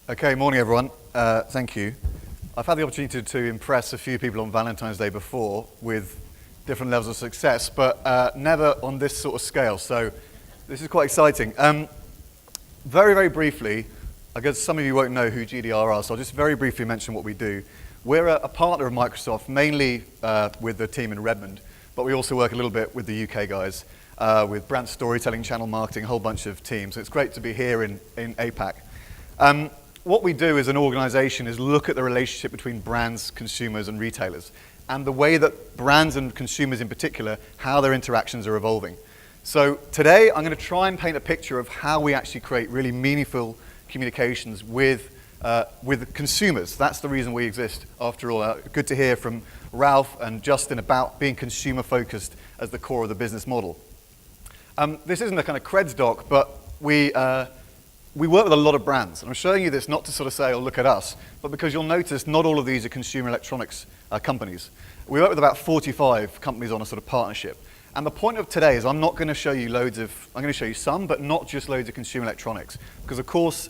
Okay, morning everyone. Thank you. I've had the opportunity to impress a few people on Valentine's Day before with different levels of success, but never on this sort of scale, so this is quite exciting. Very, very briefly, I guess some of you won't know who GDR are, so I'll just very briefly mention what we do. We're a partner of Microsoft, mainly with the team in Redmond, but we also work a little bit with the UK guys, with brand storytelling, channel marketing, a whole bunch of teams. So it's great to be here in APAC. What we do as an organization is look at the relationship between brands, consumers, and retailers, and the way that brands and consumers in particular, how their interactions are evolving. So today, I'm going to try and paint a picture of how we actually create really meaningful communications with consumers. That's the reason we exist, after all. Good to hear from Ralph and Justin about being consumer-focused as the core of the business model. This isn't a kind of creds doc, but we work with a lot of brands, and I'm showing you this not to sort of say, oh, look at us, but because you'll notice not all of these are consumer electronics companies. We work with about 45 companies on a sort of partnership. And the point of today is I'm not going to show you I'm going to show you some, but not just loads of consumer electronics. Because of course,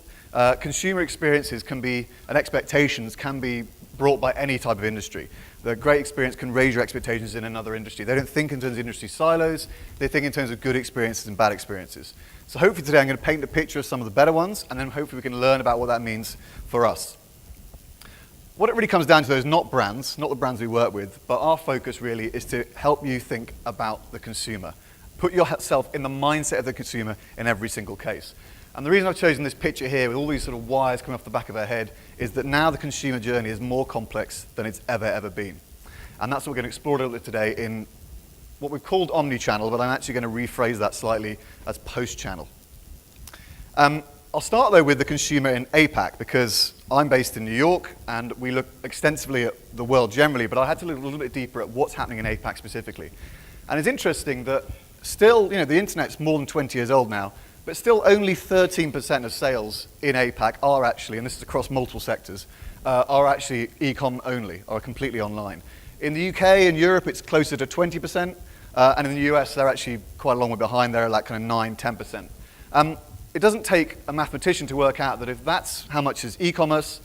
consumer experiences can be, and expectations can be brought by any type of industry. The great experience can raise your expectations in another industry. They don't think in terms of industry silos, they think in terms of good experiences and bad experiences. So hopefully today I'm going to paint a picture of some of the better ones, and then hopefully we can learn about what that means for us. What it really comes down to though is not brands, not the brands we work with, but our focus really is to help you think about the consumer. Put yourself in the mindset of the consumer in every single case. And the reason I've chosen this picture here with all these sort of wires coming off the back of our head is that now the consumer journey is more complex than it's ever been. And that's what we're going to explore a little bit today in what we've called omni-channel, but I'm actually going to rephrase that slightly as post-channel. I'll start though with the consumer in APAC because I'm based in New York and we look extensively at the world generally, but I had to look a little bit deeper at what's happening in APAC specifically. And it's interesting that still, the internet's more than 20 years old now, but still only 13% of sales in APAC are actually, and this is across multiple sectors, are actually e-com only, are completely online. In the UK and Europe, it's closer to 20%, and in the US, they're actually quite a long way behind. They're like kind of 9–10%. It doesn't take a mathematician to work out that if that's how much is e-commerce,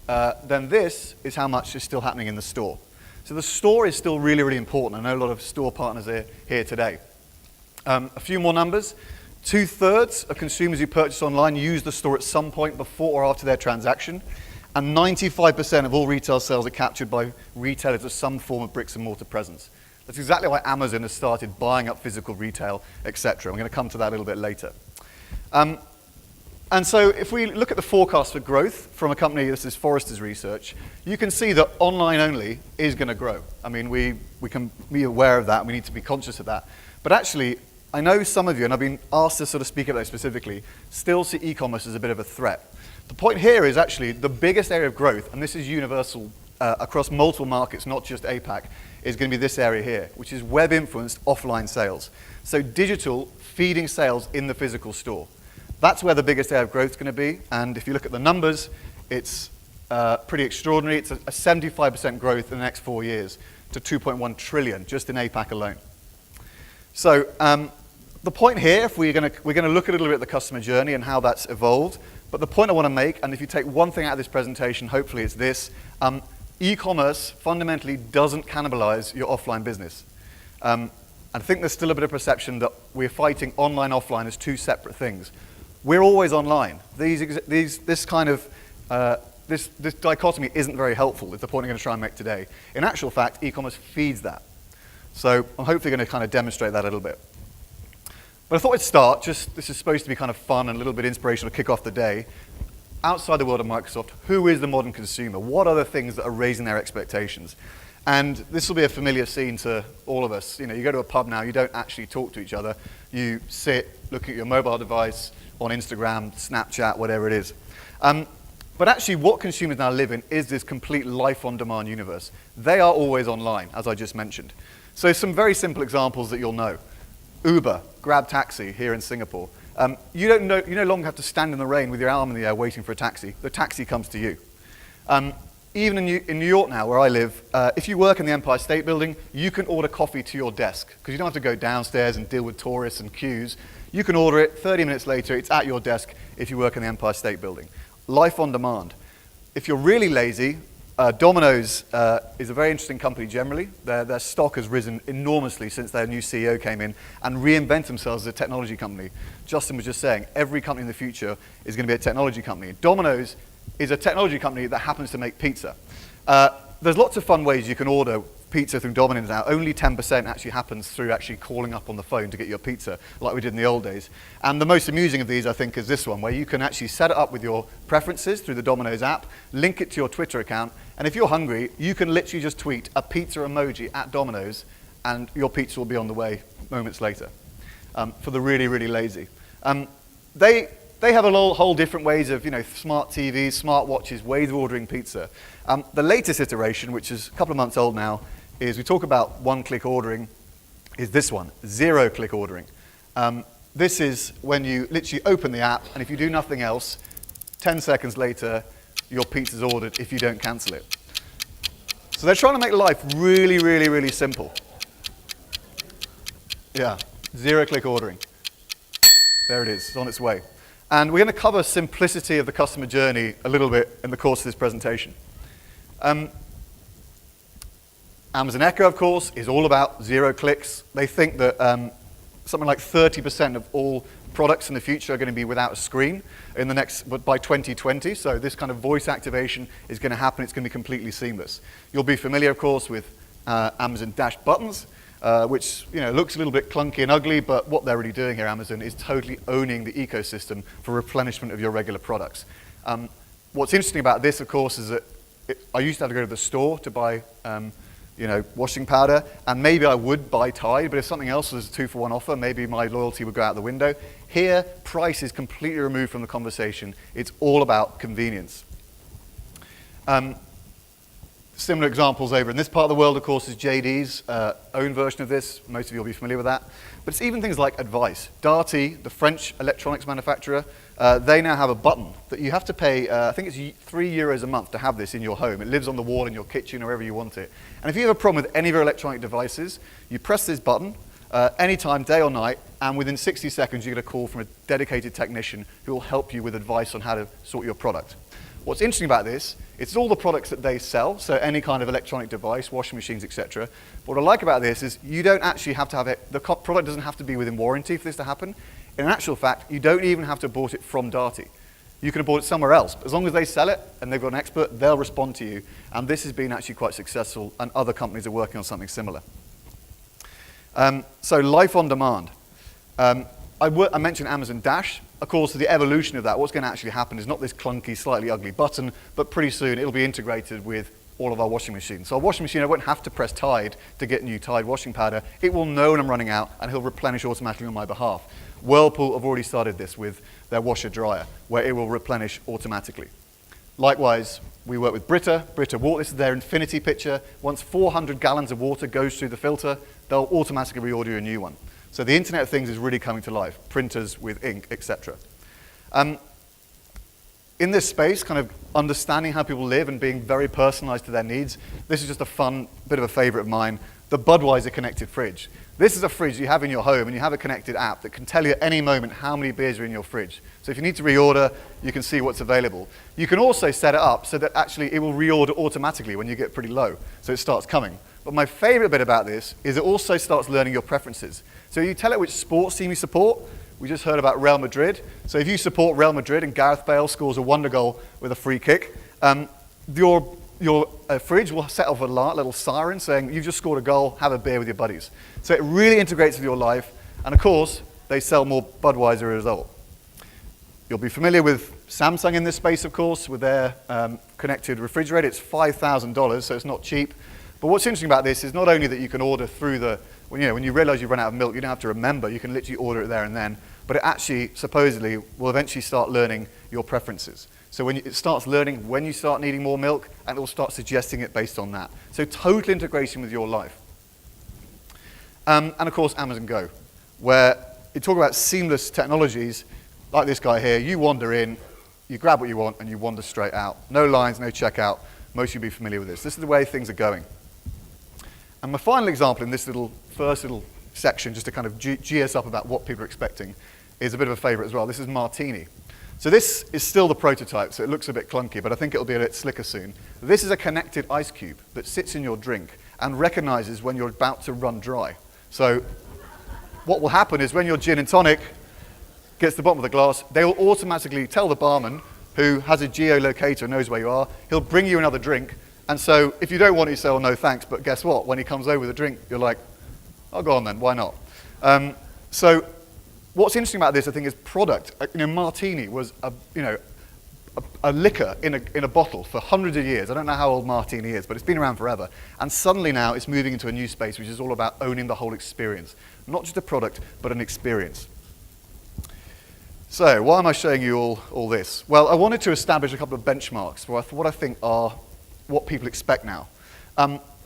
then this is how much is still happening in the store. So the store is still really, really important. I know a lot of store partners are here today. A few more numbers. 2/3 of consumers who purchase online use the store at some point before or after their transaction, and 95% of all retail sales are captured by retailers with some form of bricks and mortar presence. That's exactly why Amazon has started buying up physical retail, etc. I'm going to come to that a little bit later. And so if we look at the forecast for growth from a company, this is Forrester's research, you can see that online only is going to grow. I mean, we can be aware of that, we need to be conscious of that. But actually, I know some of you, and I've been asked to sort of speak about this specifically, still see e-commerce as a bit of a threat. The point here is actually the biggest area of growth, and this is universal across multiple markets, not just APAC, is going to be this area here, which is web-influenced offline sales. So digital feeding sales in the physical store. That's where the biggest area of growth is going to be, and if you look at the numbers, it's pretty extraordinary. It's a 75% growth in the next 4 years to 2.1 trillion just in APAC alone. So the point here, if we're going to look a little bit at the customer journey and how that's evolved, but the point I want to make, and if you take one thing out of this presentation, hopefully it's this, e-commerce fundamentally doesn't cannibalize your offline business. I think there's still a bit of perception that we're fighting online, offline as two separate things. We're always online. This dichotomy isn't very helpful, is the point I'm going to try and make today. In actual fact, e-commerce feeds that. So I'm hopefully going to kind of demonstrate that a little bit. But I thought I'd start, this is supposed to be kind of fun and a little bit inspirational to kick off the day. Outside the world of Microsoft, who is the modern consumer? What are the things that are raising their expectations? And this will be a familiar scene to all of us. You go to a pub now, you don't actually talk to each other. You sit, look at your mobile device on Instagram, Snapchat, whatever it is. But actually what consumers now live in is this complete life-on-demand universe. They are always online, as I just mentioned. So some very simple examples that you'll know. Uber, Grab Taxi here in Singapore. You no longer have to stand in the rain with your arm in the air waiting for a taxi. The taxi comes to you. Even in New York now, where I live, if you work in the Empire State Building, you can order coffee to your desk because you don't have to go downstairs and deal with tourists and queues. You can order it, 30 minutes later, it's at your desk if you work in the Empire State Building. life on demand. If you're really lazy, Domino's is a very interesting company generally. Their stock has risen enormously since their new CEO came in and reinvented themselves as a technology company. Justin was just saying, every company in the future is going to be a technology company. Domino's is a technology company that happens to make pizza. There's lots of fun ways you can order pizza through Domino's now. Only 10% actually happens through actually calling up on the phone to get your pizza, like we did in the old days. And the most amusing of these, I think, is this one, where you can actually set it up with your preferences through the Domino's app, link it to your Twitter account, and if you're hungry, you can literally just tweet a pizza emoji at Domino's, and your pizza will be on the way moments later. For the really, really lazy. They have a whole different ways of, smart TVs, smart watches, ways of ordering pizza. The latest iteration, which is a couple of months old now, is we talk about one-click ordering, is this one, zero-click ordering. This is when you literally open the app, and if you do nothing else, 10 seconds later, your pizza's ordered if you don't cancel it. So they're trying to make life really, really, really simple. Yeah, zero-click ordering. There it is, it's on its way. And we're going to cover simplicity of the customer journey a little bit in the course of this presentation. Amazon Echo, of course, is all about zero clicks. They think that something like 30% of all products in the future are going to be without a screen by 2020. So this kind of voice activation is going to happen. It's going to be completely seamless. You'll be familiar, of course, with Amazon Dash buttons, which looks a little bit clunky and ugly, but what they're really doing here, Amazon, is totally owning the ecosystem for replenishment of your regular products. What's interesting about this, of course, is that I used to have to go to the store to buy washing powder, and maybe I would buy Tide, but if something else was a 2-for-1 offer, maybe my loyalty would go out the window. Here, price is completely removed from the conversation. It's all about convenience. Similar examples over in this part of the world, of course, is JD's own version of this. Most of you will be familiar with that. But it's even things like advice. Darty, the French electronics manufacturer, they now have a button that you have to pay, I think it's €3 a month to have this in your home. It lives on the wall in your kitchen or wherever you want it. And if you have a problem with any of your electronic devices, you press this button anytime, day or night, and within 60 seconds you get a call from a dedicated technician who will help you with advice on how to sort your product. What's interesting about this, it's all the products that they sell, so any kind of electronic device, washing machines, etc. But what I like about this is you don't actually have to have it, the product doesn't have to be within warranty for this to happen. In actual fact, you don't even have to have bought it from Darty. You can have bought it somewhere else. As long as they sell it and they've got an expert, they'll respond to you. And this has been actually quite successful, and other companies are working on something similar. So life on demand. I mentioned Amazon Dash. Of course, the evolution of that, what's going to actually happen is not this clunky, slightly ugly button, but pretty soon it'll be integrated with all of our washing machines. So our washing machine, I won't have to press Tide to get new Tide washing powder. It will know when I'm running out, and he'll replenish automatically on my behalf. Whirlpool have already started this with their washer dryer, where it will replenish automatically. Likewise, we work with Brita Water. This is their infinity pitcher. Once 400 gallons of water goes through the filter, they'll automatically reorder you a new one. So the Internet of Things is really coming to life. Printers with ink, etc. In this space, kind of understanding how people live and being very personalized to their needs, this is just a fun bit of a favorite of mine, the Budweiser connected fridge. This is a fridge you have in your home, and you have a connected app that can tell you at any moment how many beers are in your fridge. So if you need to reorder, you can see what's available. You can also set it up so that actually it will reorder automatically when you get pretty low, so it starts coming. But my favorite bit about this is it also starts learning your preferences. So you tell it which sports team you support. We just heard about Real Madrid. So if you support Real Madrid and Gareth Bale scores a wonder goal with a free kick, your fridge will set off a little siren saying, you've just scored a goal, have a beer with your buddies. So it really integrates with your life. And of course, they sell more Budweiser as a result. You'll be familiar with Samsung in this space, of course, with their connected refrigerator. It's $5,000, so it's not cheap. But what's interesting about this is not only that you can order through when you realize you've run out of milk, you don't have to remember, you can literally order it there and then, but it actually, supposedly, will eventually start learning your preferences. So when it starts learning when you start needing more milk, and it will start suggesting it based on that. So total integration with your life. And of course, Amazon Go, where you talk about seamless technologies, like this guy here, you wander in, you grab what you want, and you wander straight out. No lines, no checkout. Most of you will be familiar with this. This is the way things are going. And my final example in this first little section, just to kind of gee us up about what people are expecting, is a bit of a favorite as well. This is Martini. So this is still the prototype, so it looks a bit clunky, but I think it'll be a bit slicker soon. This is a connected ice cube that sits in your drink and recognizes when you're about to run dry. So what will happen is when your gin and tonic gets to the bottom of the glass, they will automatically tell the barman, who has a geolocator, knows where you are, he'll bring you another drink. And so if you don't want it, you say, oh, no, thanks. But guess what? When he comes over with a drink, you're like, oh, go on then, why not? So what's interesting about this, I think, is product. Martini was a liquor in a bottle for hundreds of years. I don't know how old Martini is, but it's been around forever. And suddenly now it's moving into a new space, which is all about owning the whole experience. Not just a product, but an experience. So why am I showing you all this? Well, I wanted to establish a couple of benchmarks for what I think are what people expect now.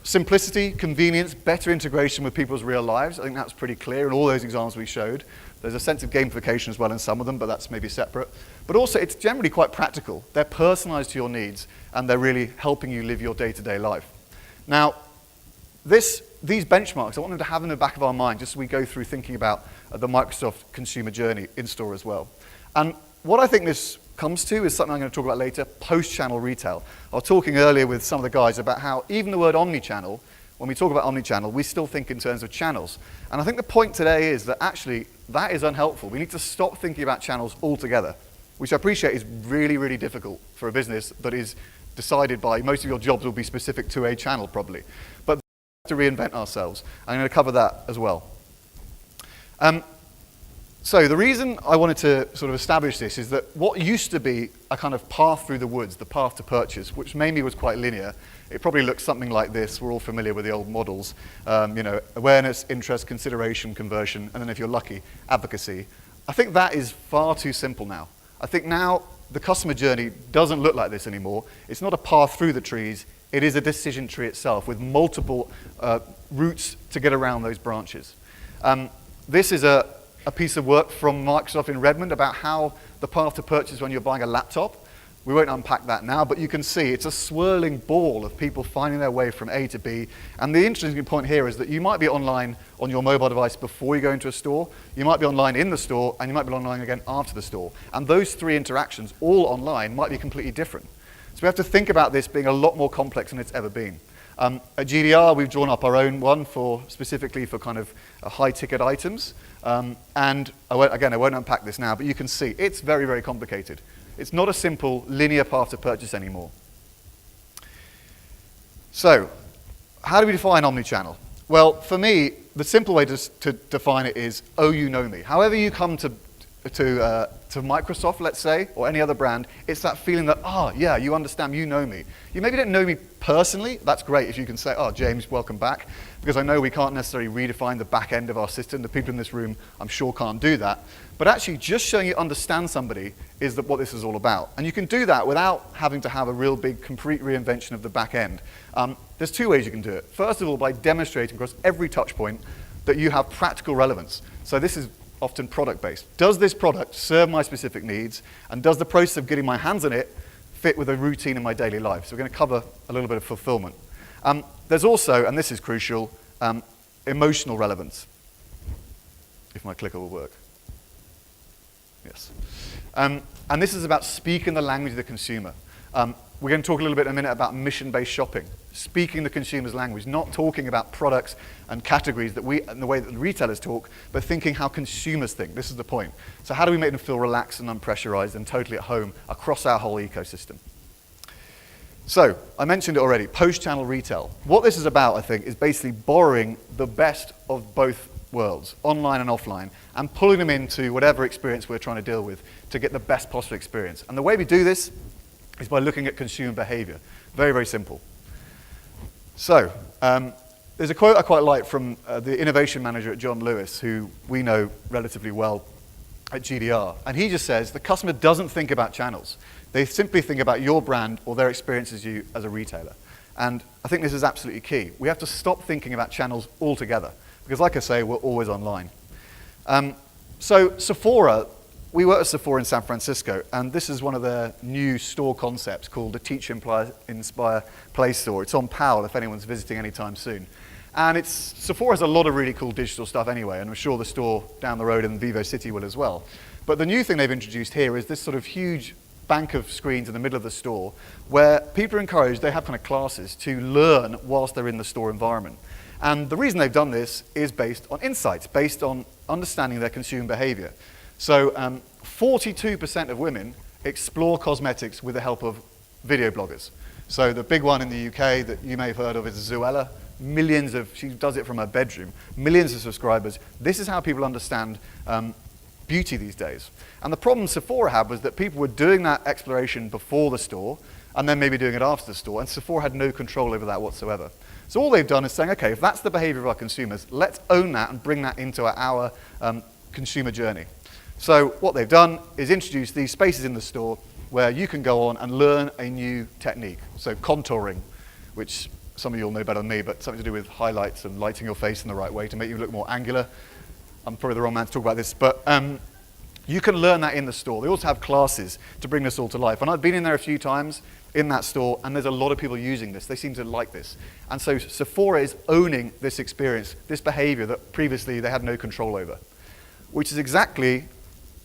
Simplicity, convenience, better integration with people's real lives. I think that's pretty clear in all those examples we showed. There's a sense of gamification as well in some of them, but that's maybe separate. But also, it's generally quite practical. They're personalized to your needs, and they're really helping you live your day-to-day life. Now, these benchmarks, I want them to have in the back of our mind, just as we go through thinking about the Microsoft consumer journey in-store as well. And what I think this comes to is something I'm going to talk about later, post-channel retail. I was talking earlier with some of the guys about how even the word omnichannel, when we talk about omnichannel, we still think in terms of channels. And I think the point today is that actually that is unhelpful. We need to stop thinking about channels altogether, which I appreciate is really, really difficult for a business that is decided by, most of your jobs will be specific to a channel probably. But to reinvent ourselves. I'm going to cover that as well. So the reason I wanted to sort of establish this is that what used to be a kind of path through the woods, the path to purchase, which maybe was quite linear, it probably looks something like this. We're all familiar with the old models. Awareness, interest, consideration, conversion, and then if you're lucky, advocacy. I think that is far too simple now. I think now the customer journey doesn't look like this anymore. It's not a path through the trees. It is a decision tree itself with multiple routes to get around those branches. This is a piece of work from Microsoft in Redmond about how the path to purchase when you're buying a laptop. We won't unpack that now, but you can see it's a swirling ball of people finding their way from A to B. And the interesting point here is that you might be online on your mobile device before you go into a store, you might be online in the store, and you might be online again after the store. And those three interactions, all online, might be completely different. So we have to think about this being a lot more complex than it's ever been. At GDR, we've drawn up our own one specifically for kind of high-ticket items. And I won't unpack this now, but you can see it's very, very complicated. It's not a simple linear path to purchase anymore. So, how do we define omnichannel? Well, for me, the simple way to define it is, oh, you know me. However you come to Microsoft, let's say, or any other brand, it's that feeling that, yeah, you understand, you know me. You maybe don't know me personally. That's great if you can say, oh, James, welcome back, because I know we can't necessarily redefine the back end of our system. The people in this room, I'm sure, can't do that. But actually, just showing you understand somebody is what this is all about. And you can do that without having to have a real big, complete reinvention of the back end. There's two ways you can do it. First of all, by demonstrating across every touch point that you have practical relevance. So this is often product-based. Does this product serve my specific needs? And does the process of getting my hands on it fit with a routine in my daily life? So we're going to cover a little bit of fulfillment. There's also, and this is crucial, emotional relevance. If my clicker will work. Yes. And this is about speaking the language of the consumer. We're going to talk a little bit in a minute about mission-based shopping, speaking the consumer's language, not talking about products and categories and the way that the retailers talk, but thinking how consumers think. This is the point. So how do we make them feel relaxed and unpressurized and totally at home across our whole ecosystem? So I mentioned it already, post-channel retail. What this is about, I think, is basically borrowing the best of both worlds, online and offline, and pulling them into whatever experience we're trying to deal with to get the best possible experience. And the way we do this is by looking at consumer behavior. Very, very simple. So, there's a quote I quite like from the innovation manager at John Lewis, who we know relatively well at GDR. And he just says, the customer doesn't think about channels. They simply think about your brand or their experience as you as a retailer. And I think this is absolutely key. We have to stop thinking about channels altogether. Because like I say, we're always online. So Sephora, we work at Sephora in San Francisco, and this is one of their new store concepts called the Teach, Inspire, Play Store. It's on Powell if anyone's visiting anytime soon. And Sephora has a lot of really cool digital stuff anyway, and I'm sure the store down the road in Vivo City will as well. But the new thing they've introduced here is this sort of huge bank of screens in the middle of the store where people are encouraged, they have kind of classes to learn whilst they're in the store environment. And the reason they've done this is based on insights, based on understanding their consumer behavior. So 42% of women explore cosmetics with the help of video bloggers. So the big one in the UK that you may have heard of is Zoella. She does it from her bedroom, millions of subscribers. This is how people understand beauty these days. And the problem Sephora had was that people were doing that exploration before the store and then maybe doing it after the store, and Sephora had no control over that whatsoever. So all they've done is saying, okay, if that's the behavior of our consumers, let's own that and bring that into our consumer journey. So what they've done is introduce these spaces in the store where you can go on and learn a new technique. So contouring, which some of you will know better than me, but something to do with highlights and lighting your face in the right way to make you look more angular. I'm probably the wrong man to talk about this, but you can learn that in the store. They also have classes to bring this all to life. And I've been in there a few times in that store, and there's a lot of people using this. They seem to like this. And so Sephora is owning this experience, this behavior that previously they had no control over, which is exactly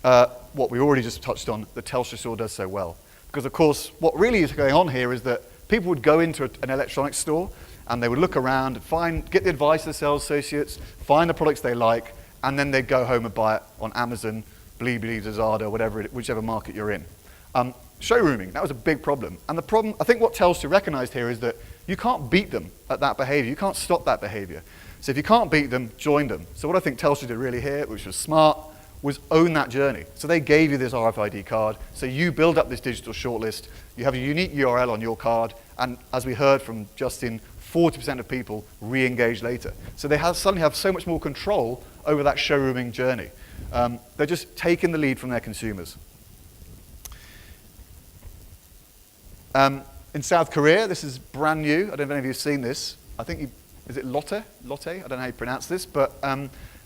what we already just touched on, that Telstra store does so well. Because, of course, what really is going on here is that people would go into an electronics store, and they would look around and get the advice of the sales associates, find the products they like, and then they'd go home and buy it on Amazon, Blibli, Zazada, whichever market you're in. Showrooming, that was a big problem. And the problem, I think what Telstra recognized here is that you can't beat them at that behavior. You can't stop that behavior. So if you can't beat them, join them. So what I think Telstra did really here, which was smart, was own that journey. So they gave you this RFID card. So you build up this digital shortlist. You have a unique URL on your card. And as we heard from Justin, 40% of people re-engage later. So they suddenly have so much more control over that showrooming journey. They're just taking the lead from their consumers. In South Korea, this is brand new. I don't know if any of you have seen this. I think, is it Lotte? Lotte? I don't know how you pronounce this, but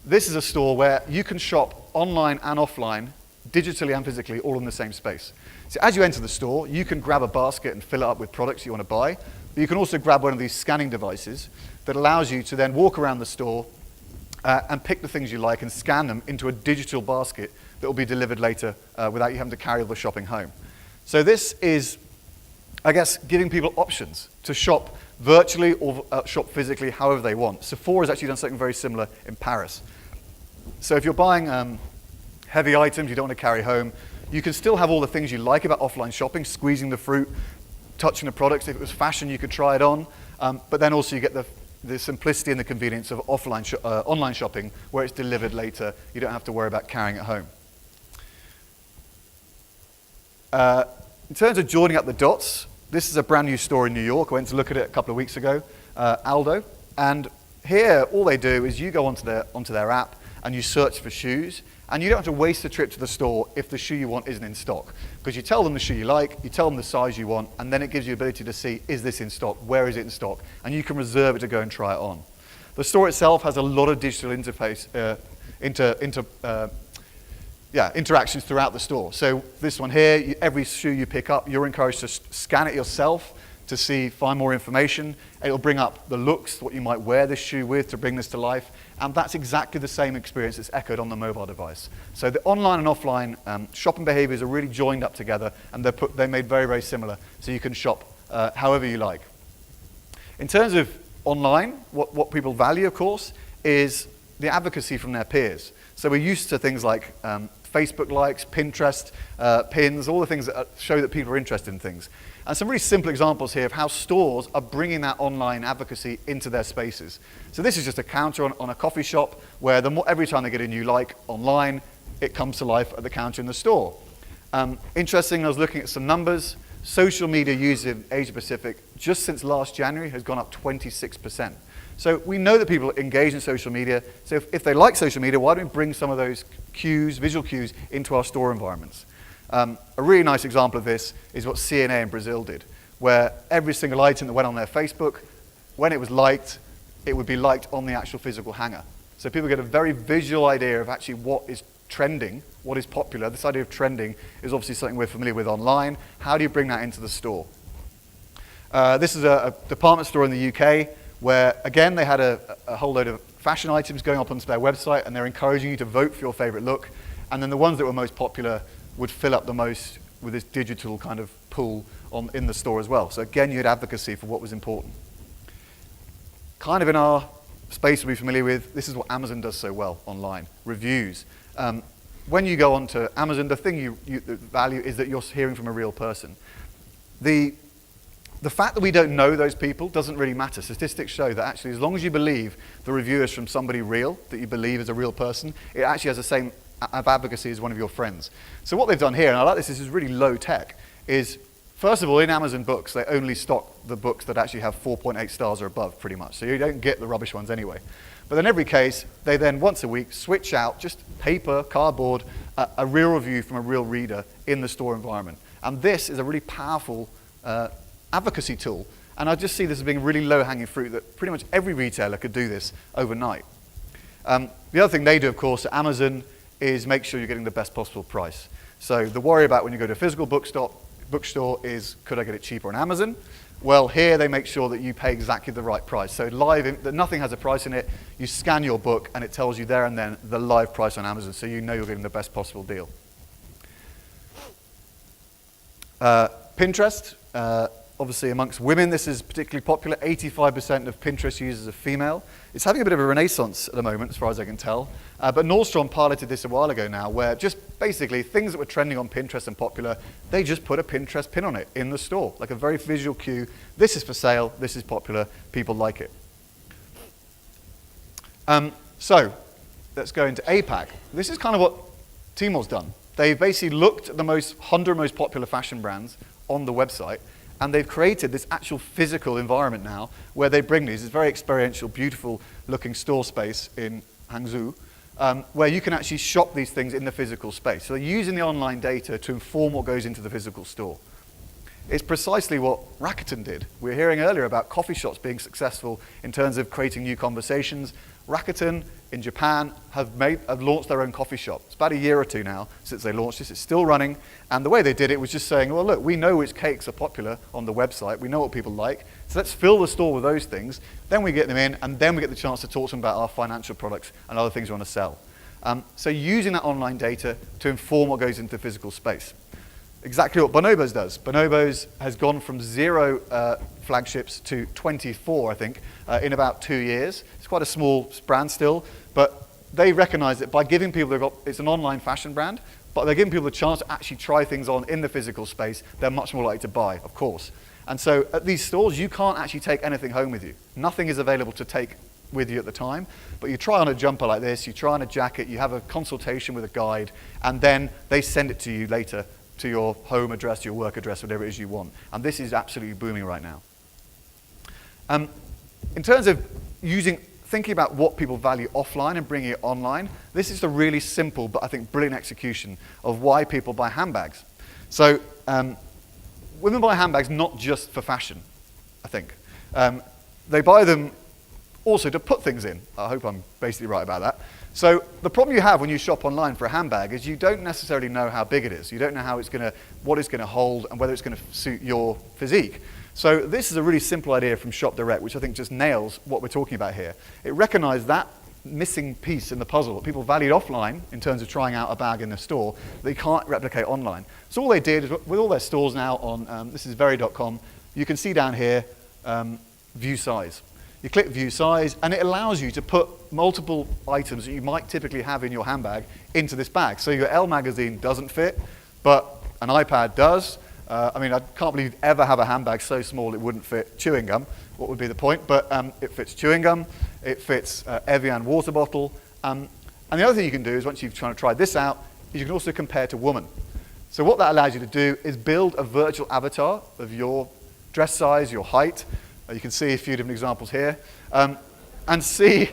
this is a store where you can shop online and offline, digitally and physically, all in the same space. So as you enter the store, you can grab a basket and fill it up with products you want to buy, but you can also grab one of these scanning devices that allows you to then walk around the store and pick the things you like and scan them into a digital basket that will be delivered later without you having to carry all the shopping home. So this is, I guess, giving people options to shop virtually or shop physically, however they want. Sephora has actually done something very similar in Paris. So if you're buying heavy items you don't want to carry home, you can still have all the things you like about offline shopping, squeezing the fruit, touching the products. If it was fashion, you could try it on. But then also you get the simplicity and the convenience of online shopping where it's delivered later. You don't have to worry about carrying it home. In terms of joining up the dots, this is a brand new store in New York. I went to look at it a couple of weeks ago, Aldo. And here, all they do is you go onto their app and you search for shoes. And you don't have to waste a trip to the store if the shoe you want isn't in stock. Because you tell them the shoe you like, you tell them the size you want, and then it gives you the ability to see, is this in stock? Where is it in stock? And you can reserve it to go and try it on. The store itself has a lot of digital interface, interactions throughout the store. So this one here, every shoe you pick up, you're encouraged to scan it yourself to find more information. It'll bring up the looks, what you might wear this shoe with to bring this to life. And that's exactly the same experience that's echoed on the mobile device. So the online and offline shopping behaviors are really joined up together, and they're made very, very similar. So you can shop however you like. In terms of online, what people value, of course, is the advocacy from their peers. So we're used to things like Facebook likes, Pinterest, pins, all the things that show that people are interested in things. And some really simple examples here of how stores are bringing that online advocacy into their spaces. So this is just a counter on a coffee shop where every time they get a new like online, it comes to life at the counter in the store. Interesting, I was looking at some numbers. Social media use in Asia Pacific just since last January has gone up 26%. So we know that people engage in social media. So if they like social media, why don't we bring some of those cues, visual cues, into our store environments? A really nice example of this is what CNA in Brazil did, where every single item that went on their Facebook, when it was liked, it would be liked on the actual physical hanger. So people get a very visual idea of actually what is trending, what is popular. This idea of trending is obviously something we're familiar with online. How do you bring that into the store? This is a department store in the UK where, again, they had a whole load of fashion items going up onto their website, and they're encouraging you to vote for your favorite look. And then the ones that were most popular would fill up the most with this digital kind of pool in the store as well. So again, you had advocacy for what was important. Kind of in our space we'll be familiar with, this is what Amazon does so well online, reviews. When you go onto Amazon, the thing the value is that you're hearing from a real person. The fact that we don't know those people doesn't really matter. Statistics show that actually as long as you believe the review is from somebody real, that you believe is a real person, it actually has the same advocacy as one of your friends. So what they've done here, and I like this is really low tech, is first of all, in Amazon Books, they only stock the books that actually have 4.8 stars or above, pretty much. So you don't get the rubbish ones anyway. But in every case, they then once a week switch out just paper, cardboard, a real review from a real reader in the store environment. And this is a really powerful advocacy tool. And I just see this as being really low-hanging fruit that pretty much every retailer could do this overnight. The other thing they do, of course, at Amazon is make sure you're getting the best possible price. So the worry about when you go to a physical bookstore is, could I get it cheaper on Amazon? Well, here they make sure that you pay exactly the right price. So that nothing has a price in it. You scan your book and it tells you there and then the live price on Amazon, so you know you're getting the best possible deal. Pinterest, obviously amongst women, this is particularly popular. 85% of Pinterest users are female. It's having a bit of a renaissance at the moment, as far as I can tell. But Nordstrom piloted this a while ago now, where just basically things that were trending on Pinterest and popular, they just put a Pinterest pin on it in the store, like a very visual cue. This is for sale, this is popular, people like it. So let's go into APAC. This is kind of what Tmall's done. They've basically looked at the 100 most popular fashion brands on the website, and they've created this actual physical environment now where they bring these. It's very experiential, beautiful looking store space in Hangzhou, where you can actually shop these things in the physical space. So they're using the online data to inform what goes into the physical store. It's precisely what Rakuten did. We were hearing earlier about coffee shops being successful in terms of creating new conversations. Rakuten in Japan have launched their own coffee shop. It's about a year or two now since they launched this. It's still running. And the way they did it was just saying, well, look, we know which cakes are popular on the website. We know what people like. So let's fill the store with those things. Then we get them in, and then we get the chance to talk to them about our financial products and other things we want to sell. So using that online data to inform what goes into physical space. Exactly what Bonobos does. Bonobos has gone from 0 flagships to 24, I think, in about 2 years. It's quite a small brand still, but they recognize that by giving people, it's an online fashion brand, but they're giving people the chance to actually try things on in the physical space. They're much more likely to buy, of course. And so at these stores, you can't actually take anything home with you. Nothing is available to take with you at the time, but you try on a jumper like this, you try on a jacket, you have a consultation with a guide, and then they send it to you later to your home address, your work address, whatever it is you want. And this is absolutely booming right now. In terms of thinking about what people value offline and bringing it online, this is a really simple, but I think brilliant execution of why people buy handbags. So women buy handbags not just for fashion, I think. They buy them also to put things in. I hope I'm basically right about that. So the problem you have when you shop online for a handbag is you don't necessarily know how big it is. You don't know what it's going to hold and whether it's going to suit your physique. So this is a really simple idea from Shop Direct, which I think just nails what we're talking about here. It recognized that missing piece in the puzzle that people valued offline in terms of trying out a bag in the store that they can't replicate online. So all they did is, with all their stores now on, this is very.com, you can see down here, view size. You click view size, and it allows you to put multiple items that you might typically have in your handbag into this bag. So your Elle magazine doesn't fit, but an iPad does. I mean, I can't believe you'd ever have a handbag so small it wouldn't fit chewing gum. What would be the point? But it fits chewing gum, it fits Evian water bottle. And the other thing you can do is once you've tried this out, is you can also compare to woman. So what that allows you to do is build a virtual avatar of your dress size, your height. You can see a few different examples here, and see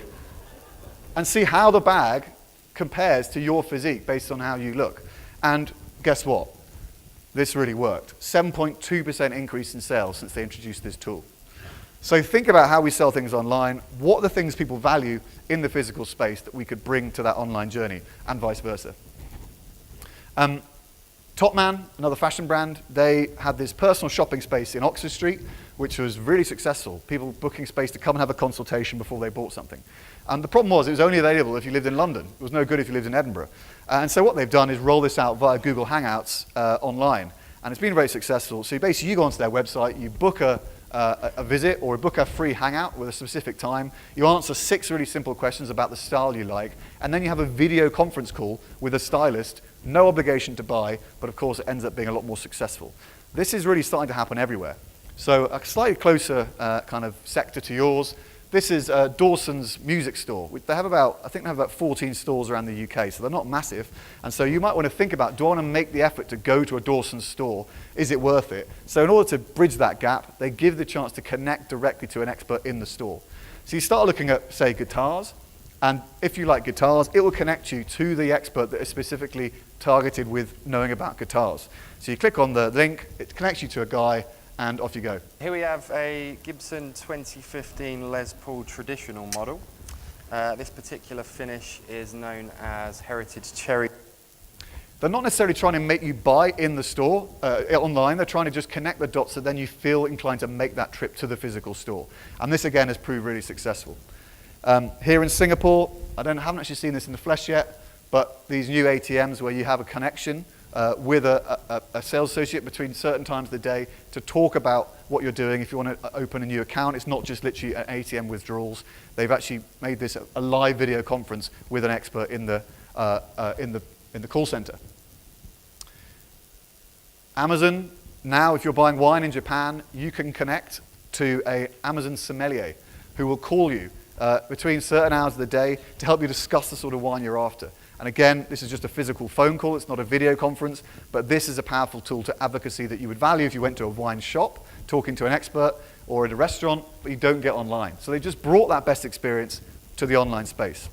how the bag compares to your physique based on how you look. And guess what? This really worked. 7.2% increase in sales since they introduced this tool. So think about how we sell things online. What are the things people value in the physical space that we could bring to that online journey, and vice versa. Topman, another fashion brand, they had this personal shopping space in Oxford Street which was really successful. People booking space to come and have a consultation before they bought something. And the problem was it was only available if you lived in London. It was no good if you lived in Edinburgh. And so what they've done is roll this out via Google Hangouts online. And it's been very successful. So basically you go onto their website, you book a visit or book a free hangout with a specific time. You answer 6 really simple questions about the style you like. And then you have a video conference call with a stylist, no obligation to buy, but of course it ends up being a lot more successful. This is really starting to happen everywhere. So a slightly closer kind of sector to yours. This is Dawson's Music Store. They have I think they have about 14 stores around the UK, so they're not massive. And so you might want to think about, do I want to make the effort to go to a Dawson's store? Is it worth it? So in order to bridge that gap, they give the chance to connect directly to an expert in the store. So you start looking at, say, guitars, and if you like guitars, it will connect you to the expert that is specifically targeted with knowing about guitars. So you click on the link, it connects you to a guy, and off you go. Here we have a Gibson 2015 Les Paul traditional model. This particular finish is known as Heritage Cherry. They're not necessarily trying to make you buy in the store, online. They're trying to just connect the dots so then you feel inclined to make that trip to the physical store. And this, again, has proved really successful. Here in Singapore, haven't actually seen this in the flesh yet, but these new ATMs where you have a connection with a sales associate between certain times of the day to talk about what you're doing. If you want to open a new account, it's not just literally an ATM withdrawals. They've actually made this a live video conference with an expert in the call center. Amazon, now if you're buying wine in Japan, you can connect to an Amazon sommelier who will call you between certain hours of the day to help you discuss the sort of wine you're after. And again, this is just a physical phone call, it's not a video conference, but this is a powerful tool to advocacy that you would value if you went to a wine shop, talking to an expert, or at a restaurant, but you don't get online. So they just brought that best experience to the online space.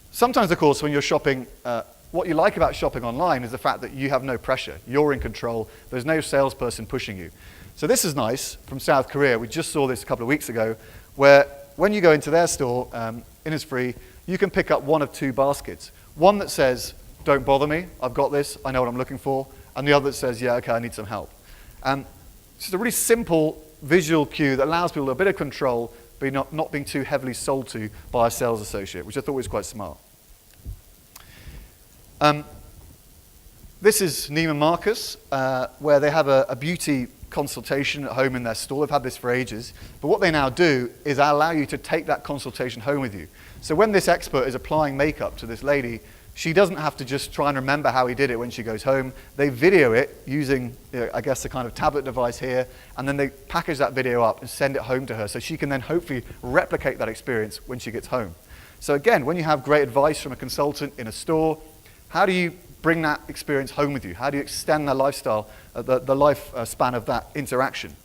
Sometimes, of course, when you're shopping, what you like about shopping online is the fact that you have no pressure. You're in control, there's no salesperson pushing you. So this is nice from South Korea. We just saw this a couple of weeks ago, where when you go into their store, Innisfree, you can pick up one of 2 baskets. One that says, don't bother me, I've got this, I know what I'm looking for, and the other that says, yeah, okay, I need some help. It's just a really simple visual cue that allows people a bit of control, but not being too heavily sold to by a sales associate, which I thought was quite smart. This is Neiman Marcus, where they have a beauty consultation at home in their store. They've had this for ages. But what they now do is allow you to take that consultation home with you. So when this expert is applying makeup to this lady, she doesn't have to just try and remember how he did it when she goes home. They video it using, I guess, the kind of tablet device here, and then they package that video up and send it home to her so she can then hopefully replicate that experience when she gets home. So again, when you have great advice from a consultant in a store, how do you bring that experience home with you? How do you extend the lifestyle, the life span of that interaction?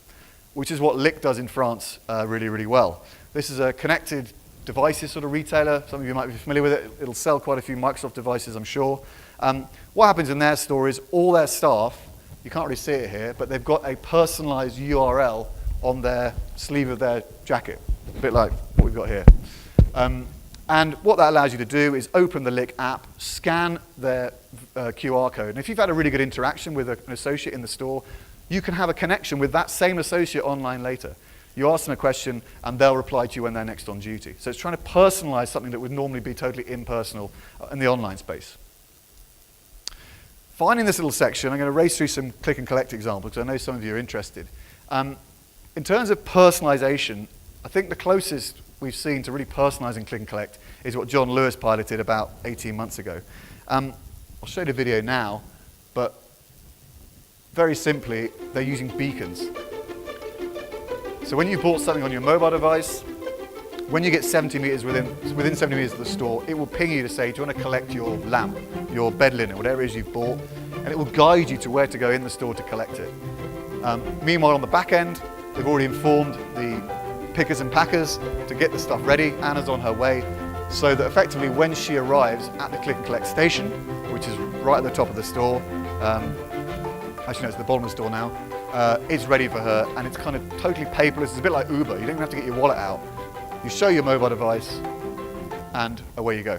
Which is what Lick does in France really, really well. This is a connected devices sort of retailer. Some of you might be familiar with it. It'll sell quite a few Microsoft devices, I'm sure. What happens in their store is all their staff, you can't really see it here, but they've got a personalized URL on their sleeve of their jacket, a bit like what we've got here. And what that allows you to do is open the Lick app, scan their QR code. And if you've had a really good interaction with an associate in the store, you can have a connection with that same associate online later. You ask them a question, and they'll reply to you when they're next on duty. So it's trying to personalize something that would normally be totally impersonal in the online space. Finally, in this little section, I'm going to race through some click and collect examples, because I know some of you are interested. In terms of personalization, I think the closest we've seen to really personalizing click and collect is what John Lewis piloted about 18 months ago. I'll show you the video now, but very simply, they're using beacons. So when you bought something on your mobile device, when you get 70 meters within 70 meters of the store, it will ping you to say, do you want to collect your lamp, your bed linen, whatever it is you've bought, and it will guide you to where to go in the store to collect it. Meanwhile, on the back end, they've already informed the pickers and packers to get the stuff ready. Anna's on her way, so that effectively when she arrives at the click and collect station, which is right at the top of the store, actually no, it's the bottom of the store now, it's ready for her, and it's kind of totally paperless. It's a bit like Uber. You don't even have to get your wallet out. You show your mobile device, and away you go.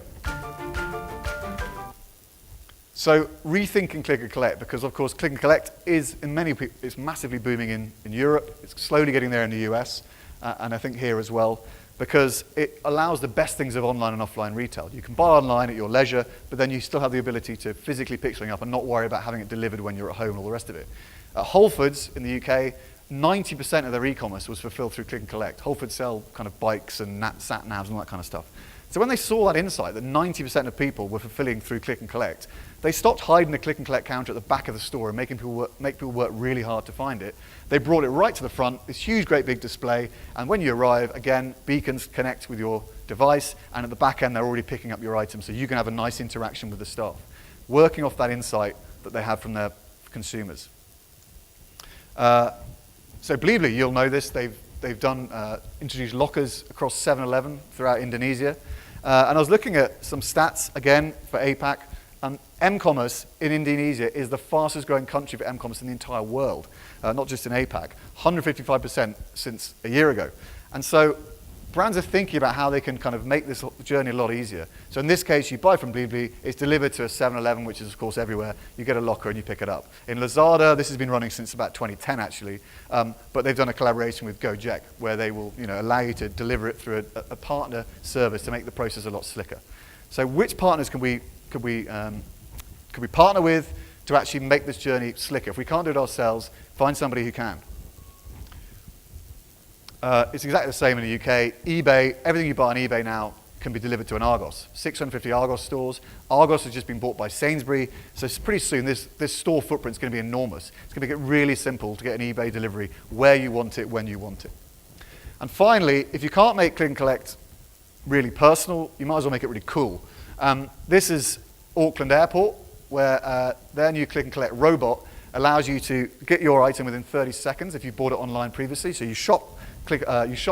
So rethinking click and collect, because of course click and collect is it's massively booming in Europe. It's slowly getting there in the US, and I think here as well, because it allows the best things of online and offline retail. You can buy online at your leisure, but then you still have the ability to physically pick something up and not worry about having it delivered when you're at home and all the rest of it. At Whole Foods in the UK, 90% of their e-commerce was fulfilled through click and collect. Whole Foods sell kind of bikes and sat-navs and all that kind of stuff. So when they saw that insight, that 90% of people were fulfilling through click and collect, they stopped hiding the click and collect counter at the back of the store and make people work really hard to find it. They brought it right to the front, this huge, great big display, and when you arrive, again, beacons connect with your device, and at the back end, they're already picking up your items, so you can have a nice interaction with the staff, working off that insight that they have from their consumers. So Blibli, you'll know this, they've introduced lockers across 7-Eleven throughout Indonesia. And I was looking at some stats, again, for APAC. M-commerce in Indonesia is the fastest growing country for M-commerce in the entire world, not just in APAC, 155% since a year ago. And so brands are thinking about how they can kind of make this journey a lot easier. So in this case, you buy from Blibli, it's delivered to a 7-Eleven, which is of course everywhere. You get a locker and you pick it up. In Lazada, this has been running since about 2010 actually, but they've done a collaboration with Gojek where they will allow you to deliver it through a partner service to make the process a lot slicker. So which partners can we partner with to actually make this journey slicker? If we can't do it ourselves, find somebody who can. It's exactly the same in the UK. eBay, everything you buy on eBay now can be delivered to an Argos. 650 Argos stores. Argos has just been bought by Sainsbury, so pretty soon this store footprint is going to be enormous. It's going to get really simple to get an eBay delivery where you want it, when you want it. And finally, if you can't make click and collect really personal, you might as well make it really cool. This is Auckland Airport, where their new click and collect robot allows you to get your item within 30 seconds if you bought it online previously. So you shop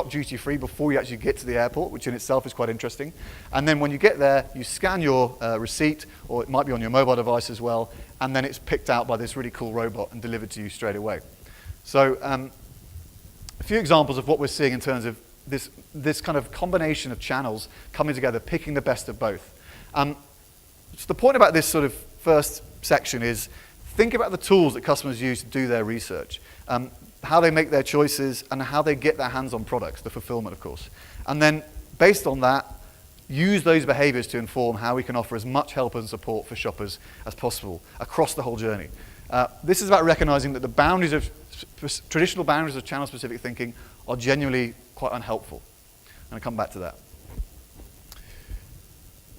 duty free before you actually get to the airport, which in itself is quite interesting. And then when you get there, you scan your receipt, or it might be on your mobile device as well, and then it's picked out by this really cool robot and delivered to you straight away. So a few examples of what we're seeing in terms of this kind of combination of channels coming together, picking the best of both. So the point about this sort of first section is think about the tools that customers use to do their research, how they make their choices, and how they get their hands on products, the fulfillment, of course. And then, based on that, use those behaviors to inform how we can offer as much help and support for shoppers as possible across the whole journey. This is about recognizing that the boundaries of traditional boundaries of channel-specific thinking are genuinely quite unhelpful. And I'll come back to that.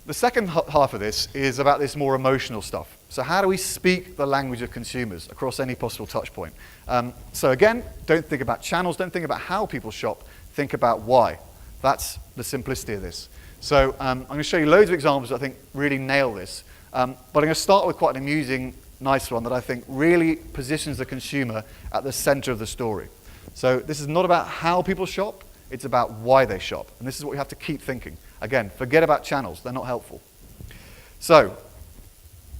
The second half of this is about this more emotional stuff. So how do we speak the language of consumers across any possible touch point? So again, don't think about channels, don't think about how people shop, think about why. That's the simplicity of this. So I'm going to show you loads of examples that I think really nail this. But I'm going to start with quite an amusing, nice one that I think really positions the consumer at the center of the story. So this is not about how people shop, it's about why they shop. And this is what we have to keep thinking. Again, forget about channels, they're not helpful. So,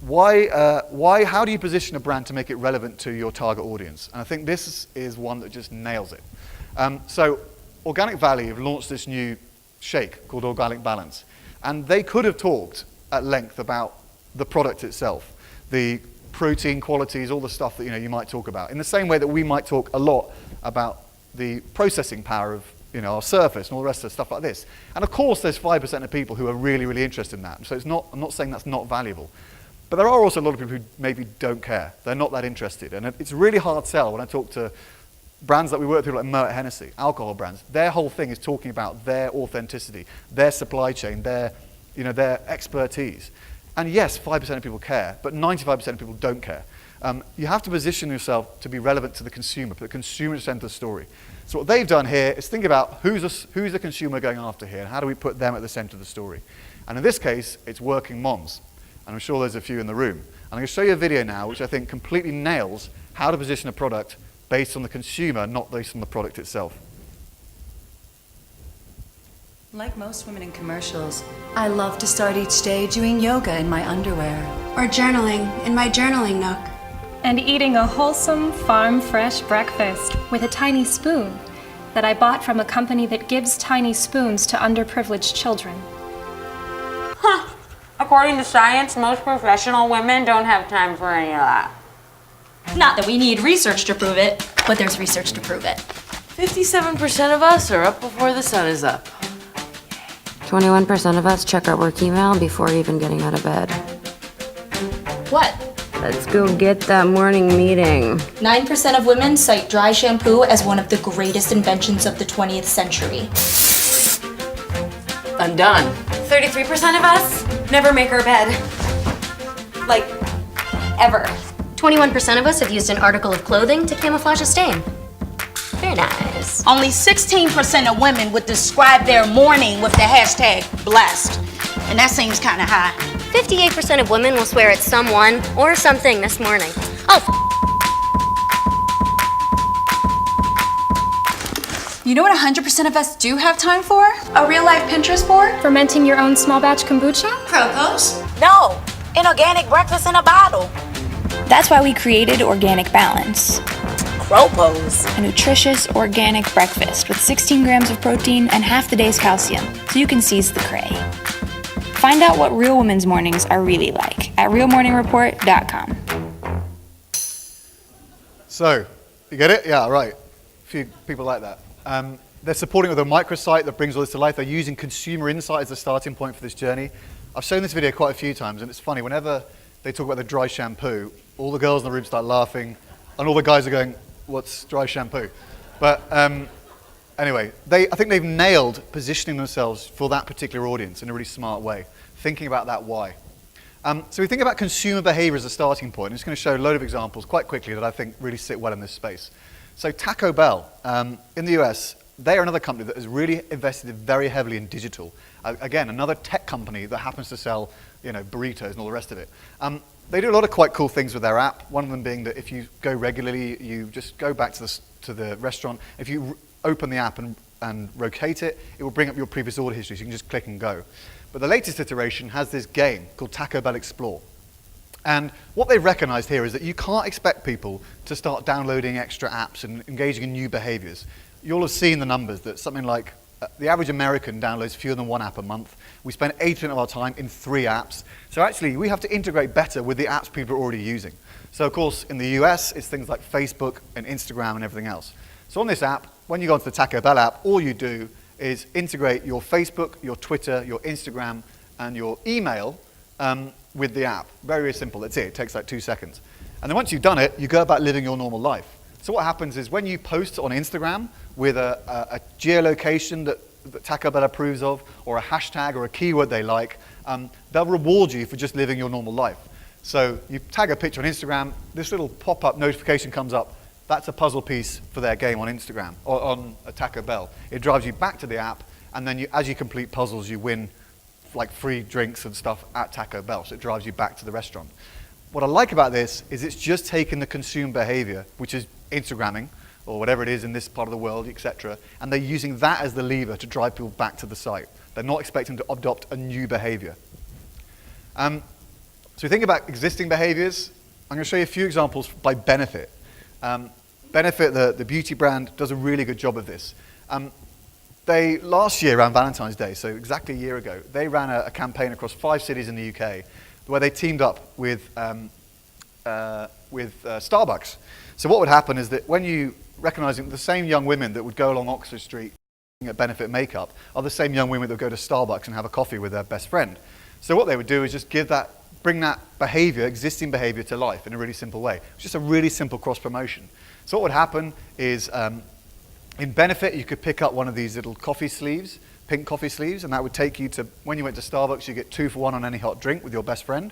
how do you position a brand to make it relevant to your target audience? And I think this is one that just nails it. So, Organic Valley have launched this new shake called Organic Balance. And they could have talked at length about the product itself, the protein qualities, all the stuff that you might talk about. In the same way that we might talk a lot about the processing power of our surface and all the rest of the stuff like this. And of course there's 5% of people who are really, really interested in that. So I'm not saying that's not valuable. But there are also a lot of people who maybe don't care. They're not that interested. And it's a really hard sell when I talk to brands that we work with like Moet Hennessy, alcohol brands. Their whole thing is talking about their authenticity, their supply chain, their expertise. And yes, 5% of people care, but 95% of people don't care. You have to position yourself to be relevant to the consumer, put the consumer at the center of the story. So what they've done here is think about who's the consumer going after here, and how do we put them at the center of the story. And in this case, it's working moms. And I'm sure there's a few in the room. And I'm going to show you a video now which I think completely nails how to position a product based on the consumer, not based on the product itself. Like most women in commercials, I love to start each day doing yoga in my underwear. Or journaling in my journaling nook. And eating a wholesome, farm-fresh breakfast with a tiny spoon that I bought from a company that gives tiny spoons to underprivileged children. Huh, a according to science, most professional women don't have time for any of that. Not that we need research to prove it, but there's research to prove it. 57% of us are up before the sun is up. 21% of us check our work email before even getting out of bed. What? Let's go get that morning meeting. 9% of women cite dry shampoo as one of the greatest inventions of the 20th century. I'm done. 33% of us never make our bed. Like, ever. 21% of us have used an article of clothing to camouflage a stain. Very nice. Only 16% of women would describe their morning with the hashtag blessed. And that seems kind of high. 58% of women will swear at someone or something this morning. Oh, You know what 100% of us do have time for? A real life Pinterest board? Fermenting your own small batch kombucha? Propose? No, an organic breakfast in a bottle. That's why we created Organic Balance. Propose? A nutritious organic breakfast with 16 grams of protein and half the day's calcium, so you can seize the cray. Find out what real women's mornings are really like at realmorningreport.com. So, you get it? Yeah, right. A few people like that. They're supporting with a microsite that brings all this to life. They're using consumer insight as the starting point for this journey. I've shown this video quite a few times, and it's funny. Whenever they talk about the dry shampoo, all the girls in the room start laughing, and all the guys are going, what's dry shampoo? But anyway, I think they've nailed positioning themselves for that particular audience in a really smart way, thinking about that why. So we think about consumer behavior as a starting point. I'm just going to show a load of examples quite quickly that I think really sit well in this space. So Taco Bell, in the US, they are another company that has really invested very heavily in digital. Again, another tech company that happens to sell, burritos and all the rest of it. They do a lot of quite cool things with their app. One of them being that if you go regularly, you just go back to the restaurant. If you open the app and rotate it, it will bring up your previous order history, so you can just click and go. But the latest iteration has this game called Taco Bell Explore. And what they've recognized here is that you can't expect people to start downloading extra apps and engaging in new behaviors. You'll have seen the numbers that something like the average American downloads fewer than one app a month. We spend 80% of our time in 3 apps. So actually, we have to integrate better with the apps people are already using. So of course, in the US, it's things like Facebook and Instagram and everything else. So on this app, when you go onto the Taco Bell app, all you do is integrate your Facebook, your Twitter, your Instagram, and your email with the app. Very, very simple. That's it. It takes like 2 seconds. And then once you've done it, you go about living your normal life. So what happens is when you post on Instagram with a geolocation that Taco Bell approves of, or a hashtag or a keyword they like, they'll reward you for just living your normal life. So you tag a picture on Instagram, this little pop-up notification comes up. That's a puzzle piece for their game on Instagram, or on a Taco Bell. It drives you back to the app, and then as you complete puzzles, you win like free drinks and stuff at Taco Bell, so it drives you back to the restaurant. What I like about this is it's just taking the consumer behavior, which is Instagramming, or whatever it is in this part of the world, etc., and they're using that as the lever to drive people back to the site. They're not expecting to adopt a new behavior. So we think about existing behaviors. I'm going to show you a few examples by Benefit. Benefit, the beauty brand, does a really good job of this. They, last year around Valentine's Day, so exactly a year ago, they ran a campaign across 5 cities in the UK where they teamed up with Starbucks. So what would happen is that when you recognizing the same young women that would go along Oxford Street at Benefit Makeup are the same young women that would go to Starbucks and have a coffee with their best friend. So what they would do is just bring that behavior, existing behavior, to life in a really simple way. It's just a really simple cross-promotion. So what would happen is in Benefit, you could pick up one of these little coffee sleeves, pink coffee sleeves, and that would take you to, when you went to Starbucks, you get 2 for 1 on any hot drink with your best friend.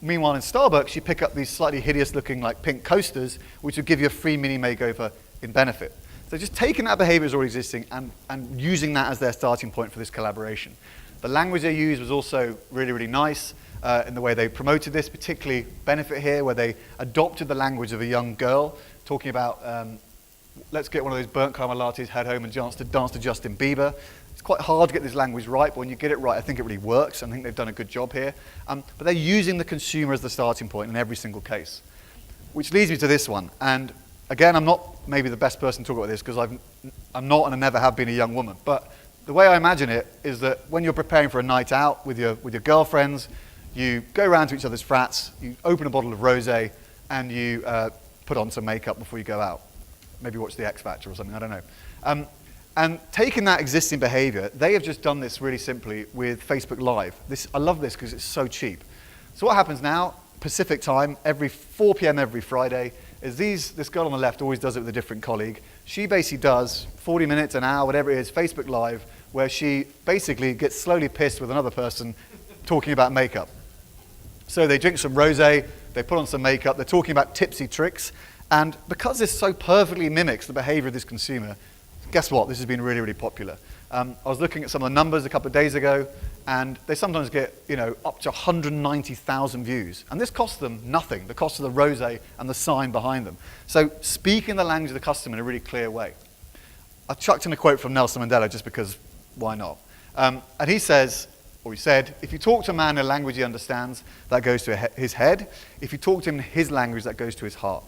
Meanwhile, in Starbucks, you pick up these slightly hideous-looking like pink coasters, which would give you a free mini makeover in Benefit. So just taking that behavior as already existing and using that as their starting point for this collaboration. The language they used was also really, really nice in the way they promoted this, particularly Benefit here, where they adopted the language of a young girl, talking about let's get one of those burnt caramel lattes, head home and dance to Justin Bieber. It's quite hard to get this language right, but when you get it right, I think it really works. I think they've done a good job here. But they're using the consumer as the starting point in every single case. Which leads me to this one. And again, I'm not maybe the best person to talk about this because I'm not and I never have been a young woman. But the way I imagine it is that when you're preparing for a night out with your girlfriends, You go around to each other's flats, you open a bottle of rosé, and you put on some makeup before you go out. Maybe watch the X Factor or something, I don't know. And taking that existing behavior, they have just done this really simply with Facebook Live. I love this because it's so cheap. So what happens now, Pacific time, every 4 p.m. every Friday, is this girl on the left always does it with a different colleague. She basically does 40 minutes, an hour, whatever it is, Facebook Live, where she basically gets slowly pissed with another person talking about makeup. So they drink some rosé, they put on some makeup, they're talking about tipsy tricks, and because this so perfectly mimics the behavior of this consumer, guess what? This has been really, really popular. I was looking at some of the numbers a couple of days ago, and they sometimes get, up to 190,000 views. And this costs them nothing, the cost of the rosé and the sign behind them. So speaking the language of the customer in a really clear way. I chucked in a quote from Nelson Mandela just because, why not? And he says, or he said, if you talk to a man in a language he understands, that goes to his head. If you talk to him in his language, that goes to his heart.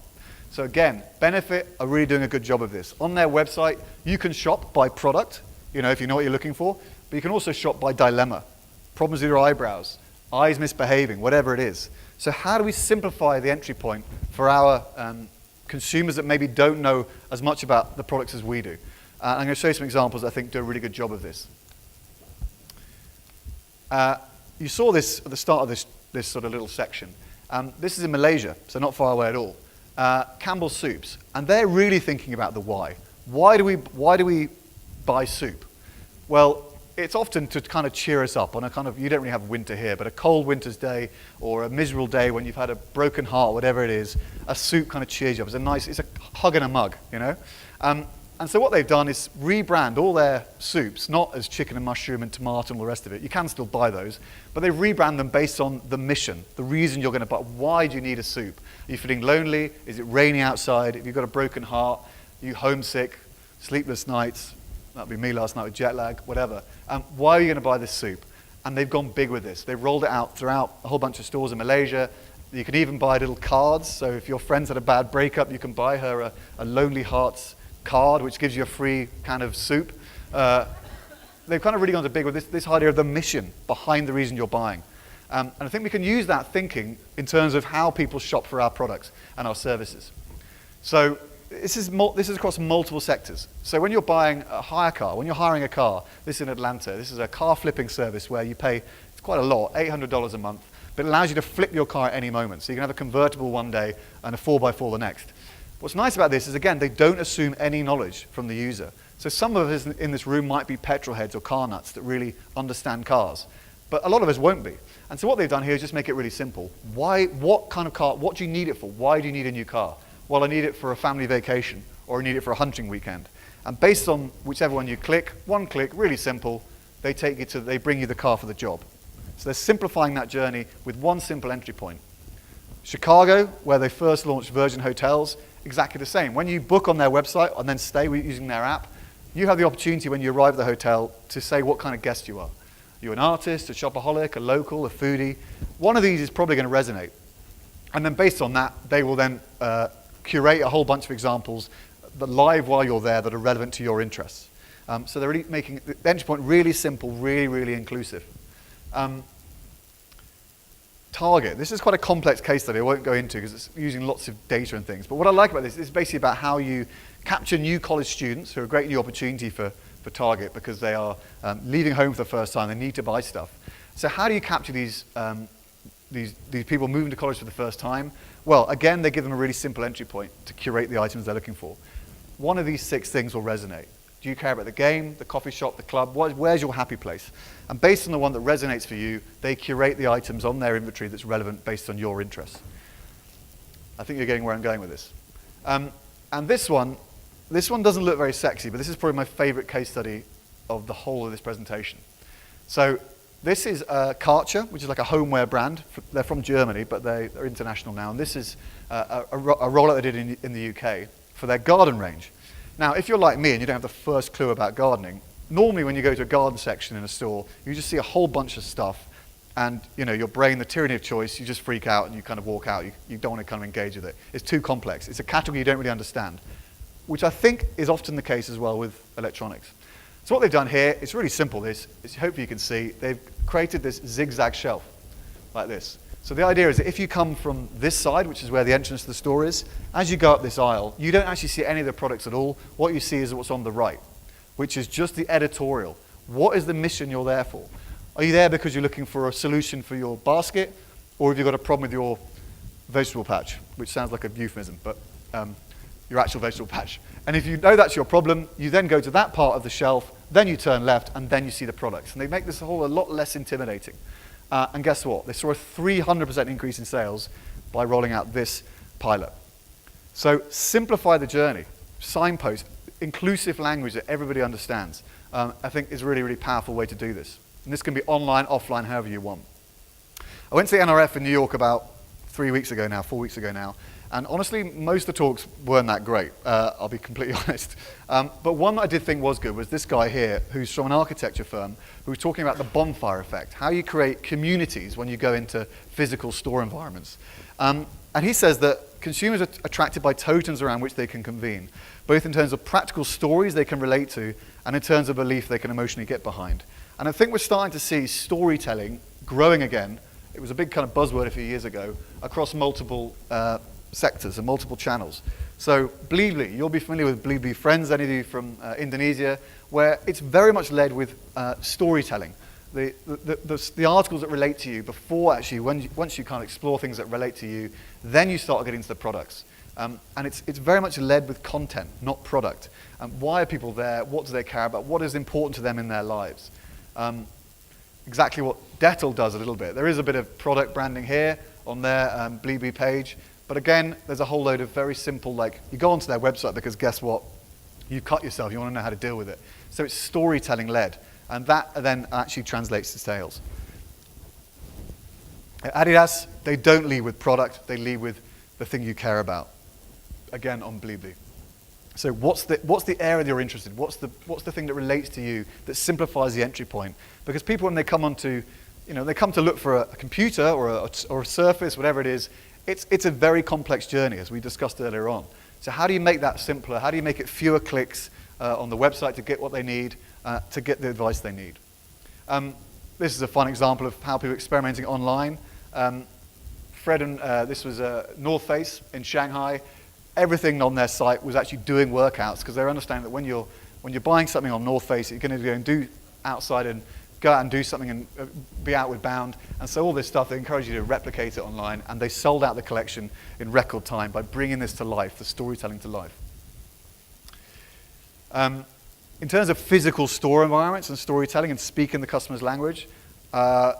So again, Benefit are really doing a good job of this. On their website, you can shop by product, if you know what you're looking for, but you can also shop by dilemma, problems with your eyebrows, eyes misbehaving, whatever it is. So how do we simplify the entry point for our consumers that maybe don't know as much about the products as we do? I'm going to show you some examples that I think do a really good job of this. You saw this at the start of this sort of little section. This is in Malaysia, so not far away at all. Campbell's Soups, and they're really thinking about the why. Why do we buy soup? Well, it's often to kind of cheer us up on a kind of, you don't really have winter here, but a cold winter's day or a miserable day when you've had a broken heart, whatever it is, a soup kind of cheers you up. It's a hug in a mug, And so what they've done is rebrand all their soups, not as chicken and mushroom and tomato and all the rest of it. You can still buy those, but they rebrand them based on the mission, the reason you're going to buy. Why do you need a soup? Are you feeling lonely? Is it raining outside? Have you got a broken heart? Are you homesick? Sleepless nights? That'd be me last night with jet lag, whatever. Why are you going to buy this soup? And they've gone big with this. They've rolled it out throughout a whole bunch of stores in Malaysia. You can even buy little cards. So if your friend's had a bad breakup, you can buy her a Lonely Hearts card, which gives you a free kind of soup. They've kind of really gone to big with this idea of the mission behind the reason you're buying. And I think we can use that thinking in terms of how people shop for our products and our services. So this is across multiple sectors. So when you're buying a hire car, when you're hiring a car, this is in Atlanta, this is a car flipping service where you pay, it's quite a lot, $800 a month, but it allows you to flip your car at any moment. So you can have a convertible one day and a 4x4 the next. What's nice about this is, again, they don't assume any knowledge from the user. So some of us in this room might be petrol heads or car nuts that really understand cars, but a lot of us won't be. And so what they've done here is just make it really simple. What kind of car, what do you need it for? Why do you need a new car? Well, I need it for a family vacation, or I need it for a hunting weekend. And based on whichever one you click, one click, really simple, they bring you the car for the job. So they're simplifying that journey with one simple entry point. Chicago, where they first launched Virgin Hotels, exactly the same. When you book on their website and then stay using their app, you have the opportunity when you arrive at the hotel to say what kind of guest you are. You're an artist, a shopaholic, a local, a foodie. One of these is probably going to resonate. And then based on that, they will then curate a whole bunch of examples that live while you're there that are relevant to your interests. So they're really making the entry point really simple, really, really inclusive. Target. This is quite a complex case study I won't go into because it's using lots of data and things. But what I like about this is basically about how you capture new college students who are a great new opportunity for Target because they are leaving home for the first time. They need to buy stuff. So how do you capture these people moving to college for the first time? Well, again, they give them a really simple entry point to curate the items they're looking for. One of these 6 things will resonate. Do you care about the game, the coffee shop, the club? Where's your happy place? And based on the one that resonates for you, they curate the items on their inventory that's relevant based on your interests. I think you're getting where I'm going with this. And this one doesn't look very sexy, but this is probably my favorite case study of the whole of this presentation. So this is Karcher, which is like a homeware brand. They're from Germany, but they're international now. And this is a rollout they did in the UK for their garden range. Now, if you're like me and you don't have the first clue about gardening, normally when you go to a garden section in a store, you just see a whole bunch of stuff, and your brain, the tyranny of choice, you just freak out and you kind of walk out. You don't want to kind of engage with it. It's too complex. It's a category you don't really understand, which I think is often the case as well with electronics. So what they've done here, it's really simple. Hopefully you can see, they've created this zigzag shelf. like this. So the idea is that if you come from this side, which is where the entrance to the store is, as you go up this aisle, you don't actually see any of the products at all. What you see is what's on the right, which is just the editorial. What is the mission you're there for? Are you there because you're looking for a solution for your basket, or have you got a problem with your vegetable patch, which sounds like a euphemism, but your actual vegetable patch. And if you know that's your problem, you then go to that part of the shelf, then you turn left, and then you see the products. And they make this whole a lot less intimidating. And guess what? They saw a 300% increase in sales by rolling out this pilot. So simplify the journey, signpost, inclusive language that everybody understands, I think is a really, really powerful way to do this. And this can be online, offline, however you want. I went to the NRF in New York about 4 weeks ago now, and honestly, most of the talks weren't that great, I'll be completely honest. But one that I did think was good was this guy here, who's from an architecture firm, who was talking about the bonfire effect, how you create communities when you go into physical store environments. And he says that consumers are attracted by totems around which they can convene, both in terms of practical stories they can relate to, and in terms of belief they can emotionally get behind. And I think we're starting to see storytelling growing again. It was a big kind of buzzword a few years ago across multiple sectors and multiple channels. So Blibli, you'll be familiar with Blibli Friends, any of you from Indonesia, where it's very much led with storytelling. The articles that relate to you before actually, once you kind of explore things that relate to you, then you start getting into the products. And it's very much led with content, not product. Why are people there? What do they care about? What is important to them in their lives? Exactly what Dettol does a little bit. There is a bit of product branding here on their Blibli page, but again, there's a whole load of very simple, like, you go onto their website because guess what? You cut yourself, you want to know how to deal with it. So it's storytelling led, and that then actually translates to sales. At Adidas, they don't lead with product, they lead with the thing you care about. Again, on Blibli. So what's the area that you're interested in? What's the thing that relates to you that simplifies the entry point? Because people, when they come onto, they come to look for a computer or a surface, whatever it is, it's a very complex journey, as we discussed earlier on. So how do you make that simpler? How do you make it fewer clicks on the website to get what they need, to get the advice they need? This is a fun example of how people are experimenting online. Fred and this was North Face in Shanghai. Everything on their site was actually doing workouts because they're understanding that when you're buying something on North Face, you're going to go and do outside and go out and do something and be outward bound. And so all this stuff, they encourage you to replicate it online, and they sold out the collection in record time by bringing this to life, the storytelling to life. In terms of physical store environments and storytelling and speaking the customer's language,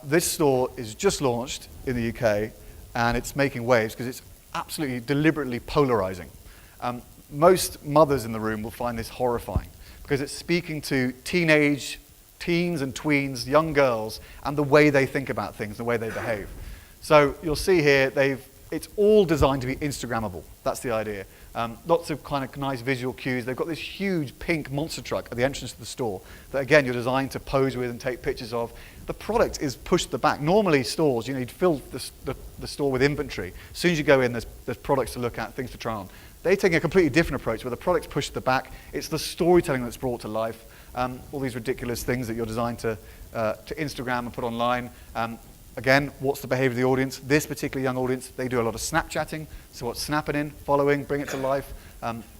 this store is just launched in the UK, and it's making waves because it's absolutely deliberately polarizing. Most mothers in the room will find this horrifying because it's speaking to teens and tweens, young girls, and the way they think about things, the way they behave. So you'll see here, it's all designed to be Instagrammable. That's the idea. Lots of kind of nice visual cues. They've got this huge pink monster truck at the entrance to the store that, again, you're designed to pose with and take pictures of. The product is pushed to the back. Normally stores, you'd fill the store with inventory. As soon as you go in, there's products to look at, things to try on. They take a completely different approach where the product's pushed to the back. It's the storytelling that's brought to life. All these ridiculous things that you're designed to Instagram and put online. Again, what's the behavior of the audience? This particular young audience, they do a lot of Snapchatting. So what's snapping in, following, bring it to life.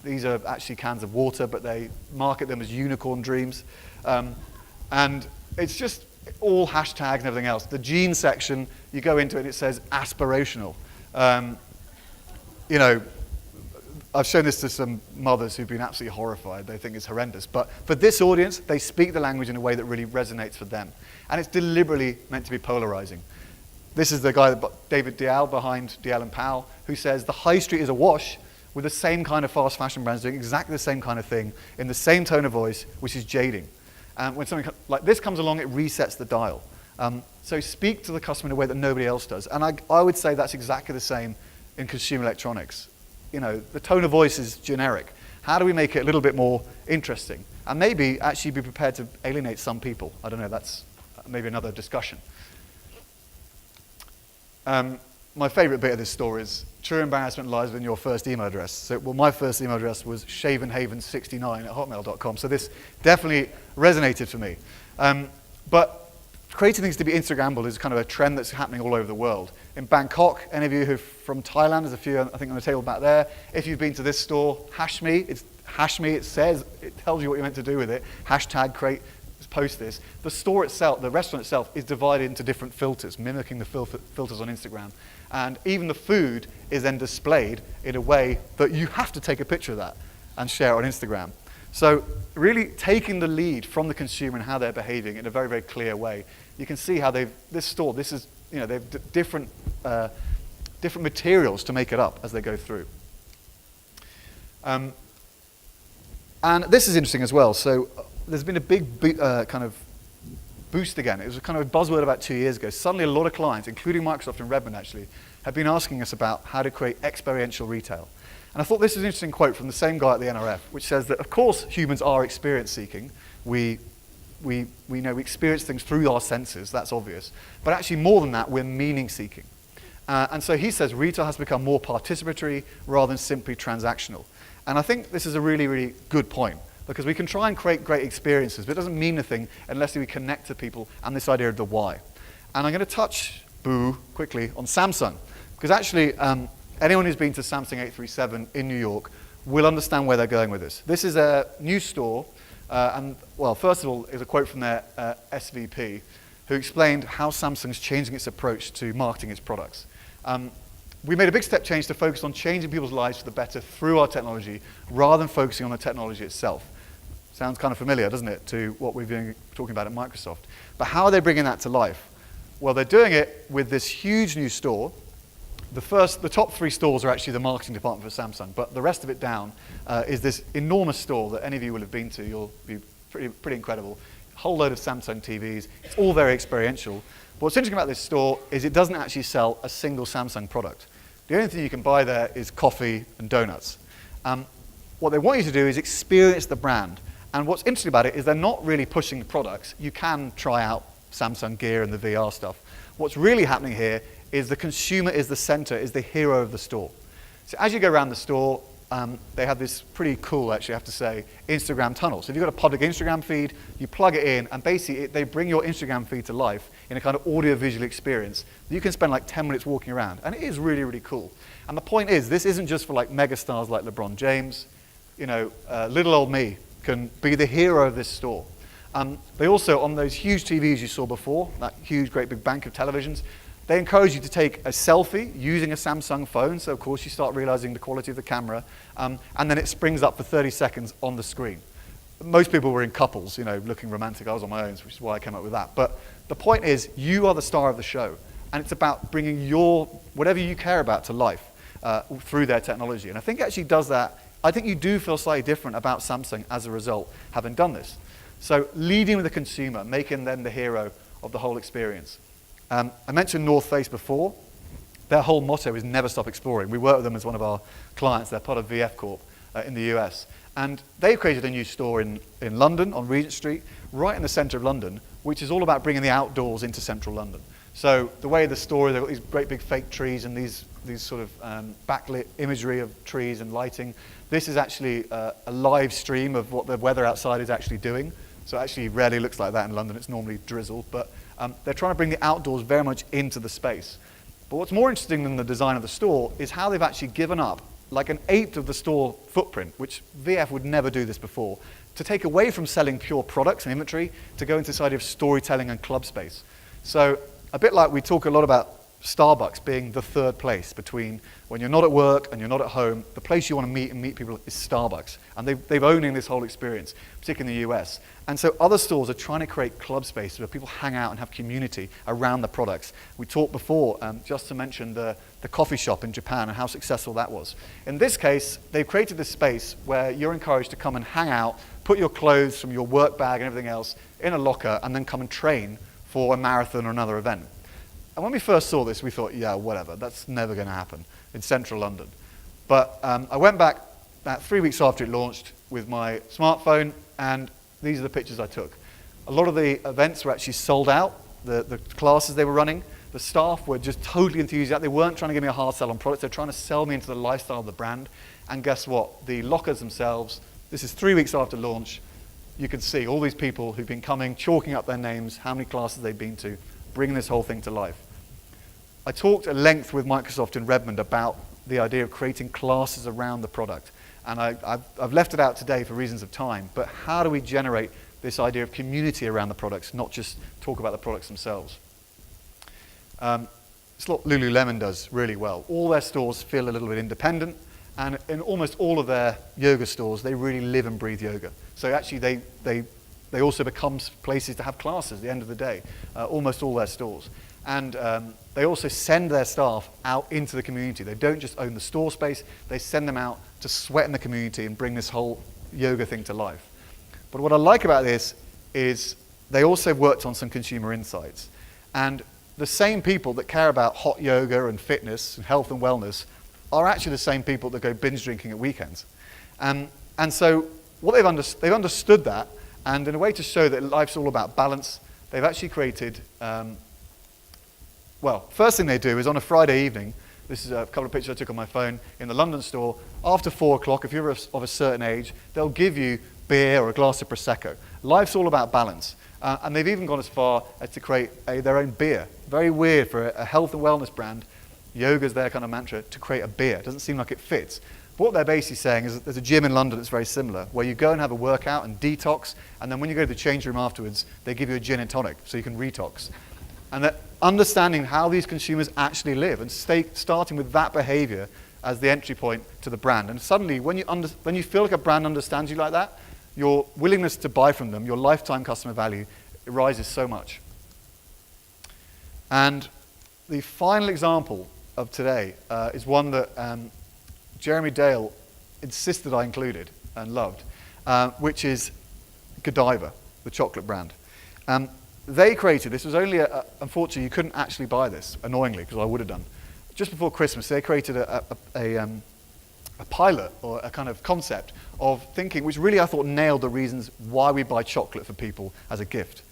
These are actually cans of water, but they market them as unicorn dreams. And it's just all hashtags and everything else. The jeans section, you go into it and it says aspirational. I've shown this to some mothers who've been absolutely horrified. They think it's horrendous. But for this audience, they speak the language in a way that really resonates for them. And it's deliberately meant to be polarizing. This is the guy, David Dial, behind Dial and Powell, who says the high street is awash with the same kind of fast fashion brands doing exactly the same kind of thing in the same tone of voice, which is jading. And when something like this comes along, it resets the dial. So speak to the customer in a way that nobody else does. And I would say that's exactly the same in consumer electronics. The tone of voice is generic. How do we make it a little bit more interesting? And maybe actually be prepared to alienate some people. I don't know, that's maybe another discussion. My favorite bit of this story is true embarrassment lies in your first email address. So, my first email address was shavenhaven69@hotmail.com. So this definitely resonated for me. But creating things to be Instagrammable is kind of a trend that's happening all over the world. In Bangkok, any of you who are from Thailand, there's a few, I think, on the table back there. If you've been to this store, Hashme, it tells you what you're meant to do with it. Hashtag create, post this. The store itself, the restaurant itself, is divided into different filters, mimicking the filters on Instagram. And even the food is then displayed in a way that you have to take a picture of that and share it on Instagram. So really taking the lead from the consumer and how they're behaving in a very, very clear way. You can see how they've different materials to make it up as they go through. And this is interesting as well. So there's been a big kind of boost again. It was a kind of a buzzword about 2 years ago. Suddenly a lot of clients, including Microsoft and Redmond actually, have been asking us about how to create experiential retail. And I thought this was an interesting quote from the same guy at the NRF, which says that, of course, humans are experience-seeking. We experience things through our senses, that's obvious. But actually, more than that, we're meaning-seeking. And so he says retail has become more participatory rather than simply transactional. And I think this is a really, really good point, because we can try and create great experiences, but it doesn't mean anything unless we connect to people and this idea of the why. And I'm going to touch, quickly on Samsung, because actually, anyone who's been to Samsung 837 in New York will understand where they're going with this. This is a new store, and well, first of all, is a quote from their SVP, who explained how Samsung's changing its approach to marketing its products. We made a big step change to focus on changing people's lives for the better through our technology, rather than focusing on the technology itself. Sounds kind of familiar, doesn't it, to what we've been talking about at Microsoft. But how are they bringing that to life? Well, they're doing it with this huge new store. The top 3 stores are actually the marketing department for Samsung, but the rest of it down is this enormous store that any of you will have been to. You'll be pretty incredible. A whole load of Samsung TVs. It's all very experiential. But what's interesting about this store is it doesn't actually sell a single Samsung product. The only thing you can buy there is coffee and donuts. What they want you to do is experience the brand. And what's interesting about it is they're not really pushing the products. You can try out Samsung gear and the VR stuff. What's really happening here is the consumer is the center, is the hero of the store. So as you go around the store, they have this pretty cool, actually, I have to say, Instagram tunnel. So if you've got a public Instagram feed, you plug it in, and basically they bring your Instagram feed to life in a kind of audio-visual experience. You can spend like 10 minutes walking around, and it is really, really cool. And the point is, this isn't just for like megastars like LeBron James. Little old me can be the hero of this store. They also, on those huge TVs you saw before, that huge, great big bank of televisions, they encourage you to take a selfie using a Samsung phone. So, of course, you start realizing the quality of the camera. And then it springs up for 30 seconds on the screen. Most people were in couples, looking romantic. I was on my own, which is why I came up with that. But the point is, you are the star of the show. And it's about bringing whatever you care about to life through their technology. And I think it actually does that. I think you do feel slightly different about Samsung as a result, having done this. So leading with the consumer, making them the hero of the whole experience. I mentioned North Face before. Their whole motto is never stop exploring. We work with them as one of our clients. They're part of VF Corp in the US. And they've created a new store in London on Regent Street, right in the center of London, which is all about bringing the outdoors into central London. So the way the store is, they've got these great big fake trees and these sort of backlit imagery of trees and lighting. This is actually a live stream of what the weather outside is actually doing. So it actually rarely looks like that in London. It's normally drizzled. But they're trying to bring the outdoors very much into the space. But what's more interesting than the design of the store is how they've actually given up like 1/8 of the store footprint, which VF would never do this before, to take away from selling pure products and inventory to go into this idea of storytelling and club space. So a bit like we talk a lot about Starbucks being the third place between when you're not at work and you're not at home, the place you want to meet people is Starbucks. And they've owning this whole experience, particularly in the US. And so other stores are trying to create club space where people hang out and have community around the products. We talked before, just to mention the coffee shop in Japan and how successful that was. In this case, they've created this space where you're encouraged to come and hang out, put your clothes from your work bag and everything else in a locker, and then come and train for a marathon or another event. And when we first saw this, we thought, yeah, whatever, that's never going to happen in central London. But I went back about 3 weeks after it launched with my smartphone, and these are the pictures I took. A lot of the events were actually sold out, the classes they were running. The staff were just totally enthusiastic. They weren't trying to give me a hard sell on products. They're trying to sell me into the lifestyle of the brand. And guess what? The lockers themselves, this is 3 weeks after launch, you can see all these people who've been coming, chalking up their names, how many classes they've been to, bringing this whole thing to life. I talked at length with Microsoft in Redmond about the idea of creating classes around the product. And I've left it out today for reasons of time, but how do we generate this idea of community around the products, not just talk about the products themselves? It's what Lululemon does really well. All their stores feel a little bit independent, and in almost all of their yoga stores, they really live and breathe yoga. So actually, they also become places to have classes at the end of the day, almost all their stores. And they also send their staff out into the community. They don't just own the store space, they send them out to sweat in the community and bring this whole yoga thing to life. But what I like about this is they also worked on some consumer insights. And the same people that care about hot yoga and fitness and health and wellness are actually the same people that go binge drinking at weekends. And so what they've understood that, and in a way to show that life's all about balance, they've actually created, well, first thing they do is on a Friday evening, this is a couple of pictures I took on my phone in the London store, after 4 o'clock, if you're of a certain age, they'll give you beer or a glass of Prosecco. Life's all about balance. And they've even gone as far as to create their own beer. Very weird for a health and wellness brand. Yoga's their kind of mantra, to create a beer. It doesn't seem like it fits. But what they're basically saying is that there's a gym in London that's very similar, where you go and have a workout and detox, and then when you go to the change room afterwards, they give you a gin and tonic so you can retox. And that understanding how these consumers actually live and starting with that behavior as the entry point to the brand. And suddenly, when you feel like a brand understands you like that, your willingness to buy from them, your lifetime customer value, it rises so much. And the final example of today is one that Jeremy Dale insisted I included and loved, which is Godiva, the chocolate brand. They created, this was only, unfortunately you couldn't actually buy this, annoyingly, because I would have done. Just before Christmas, they created a pilot or a kind of concept of thinking, which really I thought nailed the reasons why we buy chocolate for people as a gift.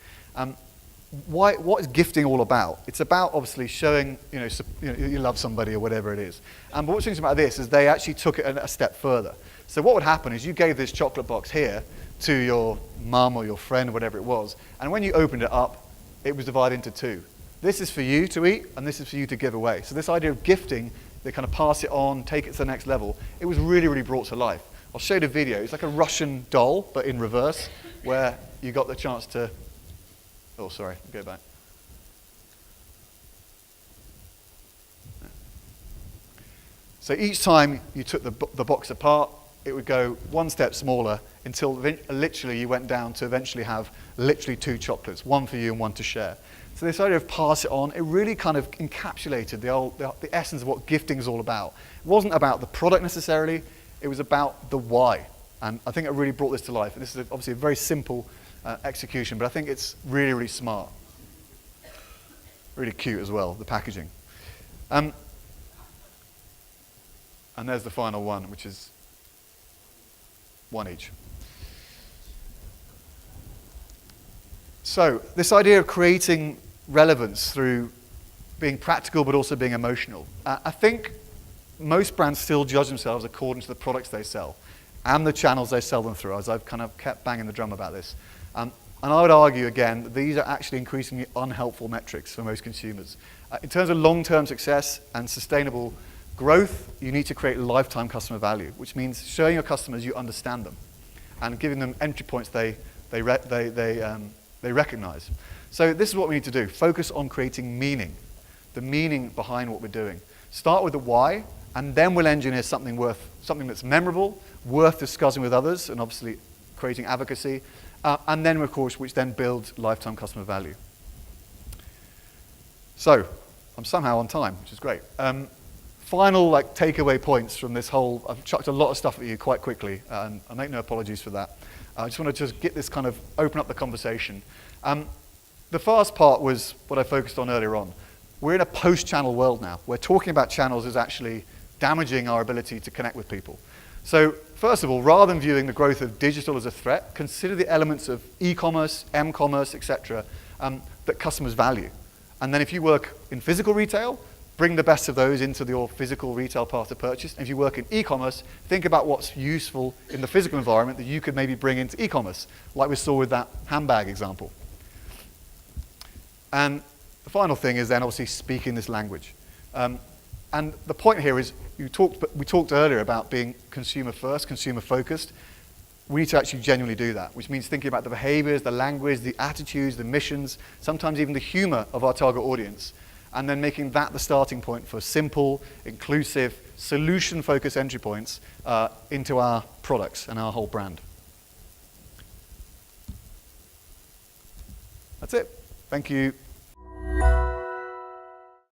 What is gifting all about? It's about obviously showing you love somebody or whatever it is. But what's interesting about this is they actually took it a step further. So what would happen is you gave this chocolate box here to your mum or your friend or whatever it was, and when you opened it up, it was divided into two. This is for you to eat, and this is for you to give away. So this idea of gifting, they kind of pass it on, take it to the next level, it was really, really brought to life. I'll show you the video. It's like a Russian doll, but in reverse, where you got the chance to... Oh, sorry, go back. So each time you took the box apart, it would go one step smaller until literally you went down to eventually have literally 2 chocolates, one for you and one to share. So this idea of pass it on, it really kind of encapsulated the essence of what gifting is all about. It wasn't about the product necessarily, it was about the why. And I think it really brought this to life. And this is obviously a very simple execution, but I think it's really, really smart. Really cute as well, the packaging. And there's the final one, which is 1 each. So this idea of creating relevance through being practical but also being emotional. I think most brands still judge themselves according to the products they sell and the channels they sell them through, as I've kind of kept banging the drum about this. And I would argue again that these are actually increasingly unhelpful metrics for most consumers. In terms of long-term success and sustainable growth, you need to create lifetime customer value, which means showing your customers you understand them and giving them entry points they recognize. So this is what we need to do. Focus on creating meaning, the meaning behind what we're doing. Start with the why, and then we'll engineer something that's memorable, worth discussing with others, and obviously creating advocacy, and then of course, which then builds lifetime customer value. So, I'm somehow on time, which is great. Final takeaway points from this whole, I've chucked a lot of stuff at you quite quickly, and I make no apologies for that. I just want to get this kind of, open up the conversation. The first part was what I focused on earlier on. We're in a post-channel world now. We're talking about channels as actually damaging our ability to connect with people. So first of all, rather than viewing the growth of digital as a threat, consider the elements of e-commerce, m-commerce, etc., that customers value. And then if you work in physical retail, bring the best of those into your physical retail path to purchase. And if you work in e-commerce, think about what's useful in the physical environment that you could maybe bring into e-commerce, like we saw with that handbag example. And the final thing is then obviously speaking this language. And the point here is, we talked earlier about being consumer first, consumer focused. We need to actually genuinely do that, which means thinking about the behaviors, the language, the attitudes, the missions, sometimes even the humor of our target audience, and then making that the starting point for simple, inclusive, solution-focused entry points into our products and our whole brand. That's it. Thank you.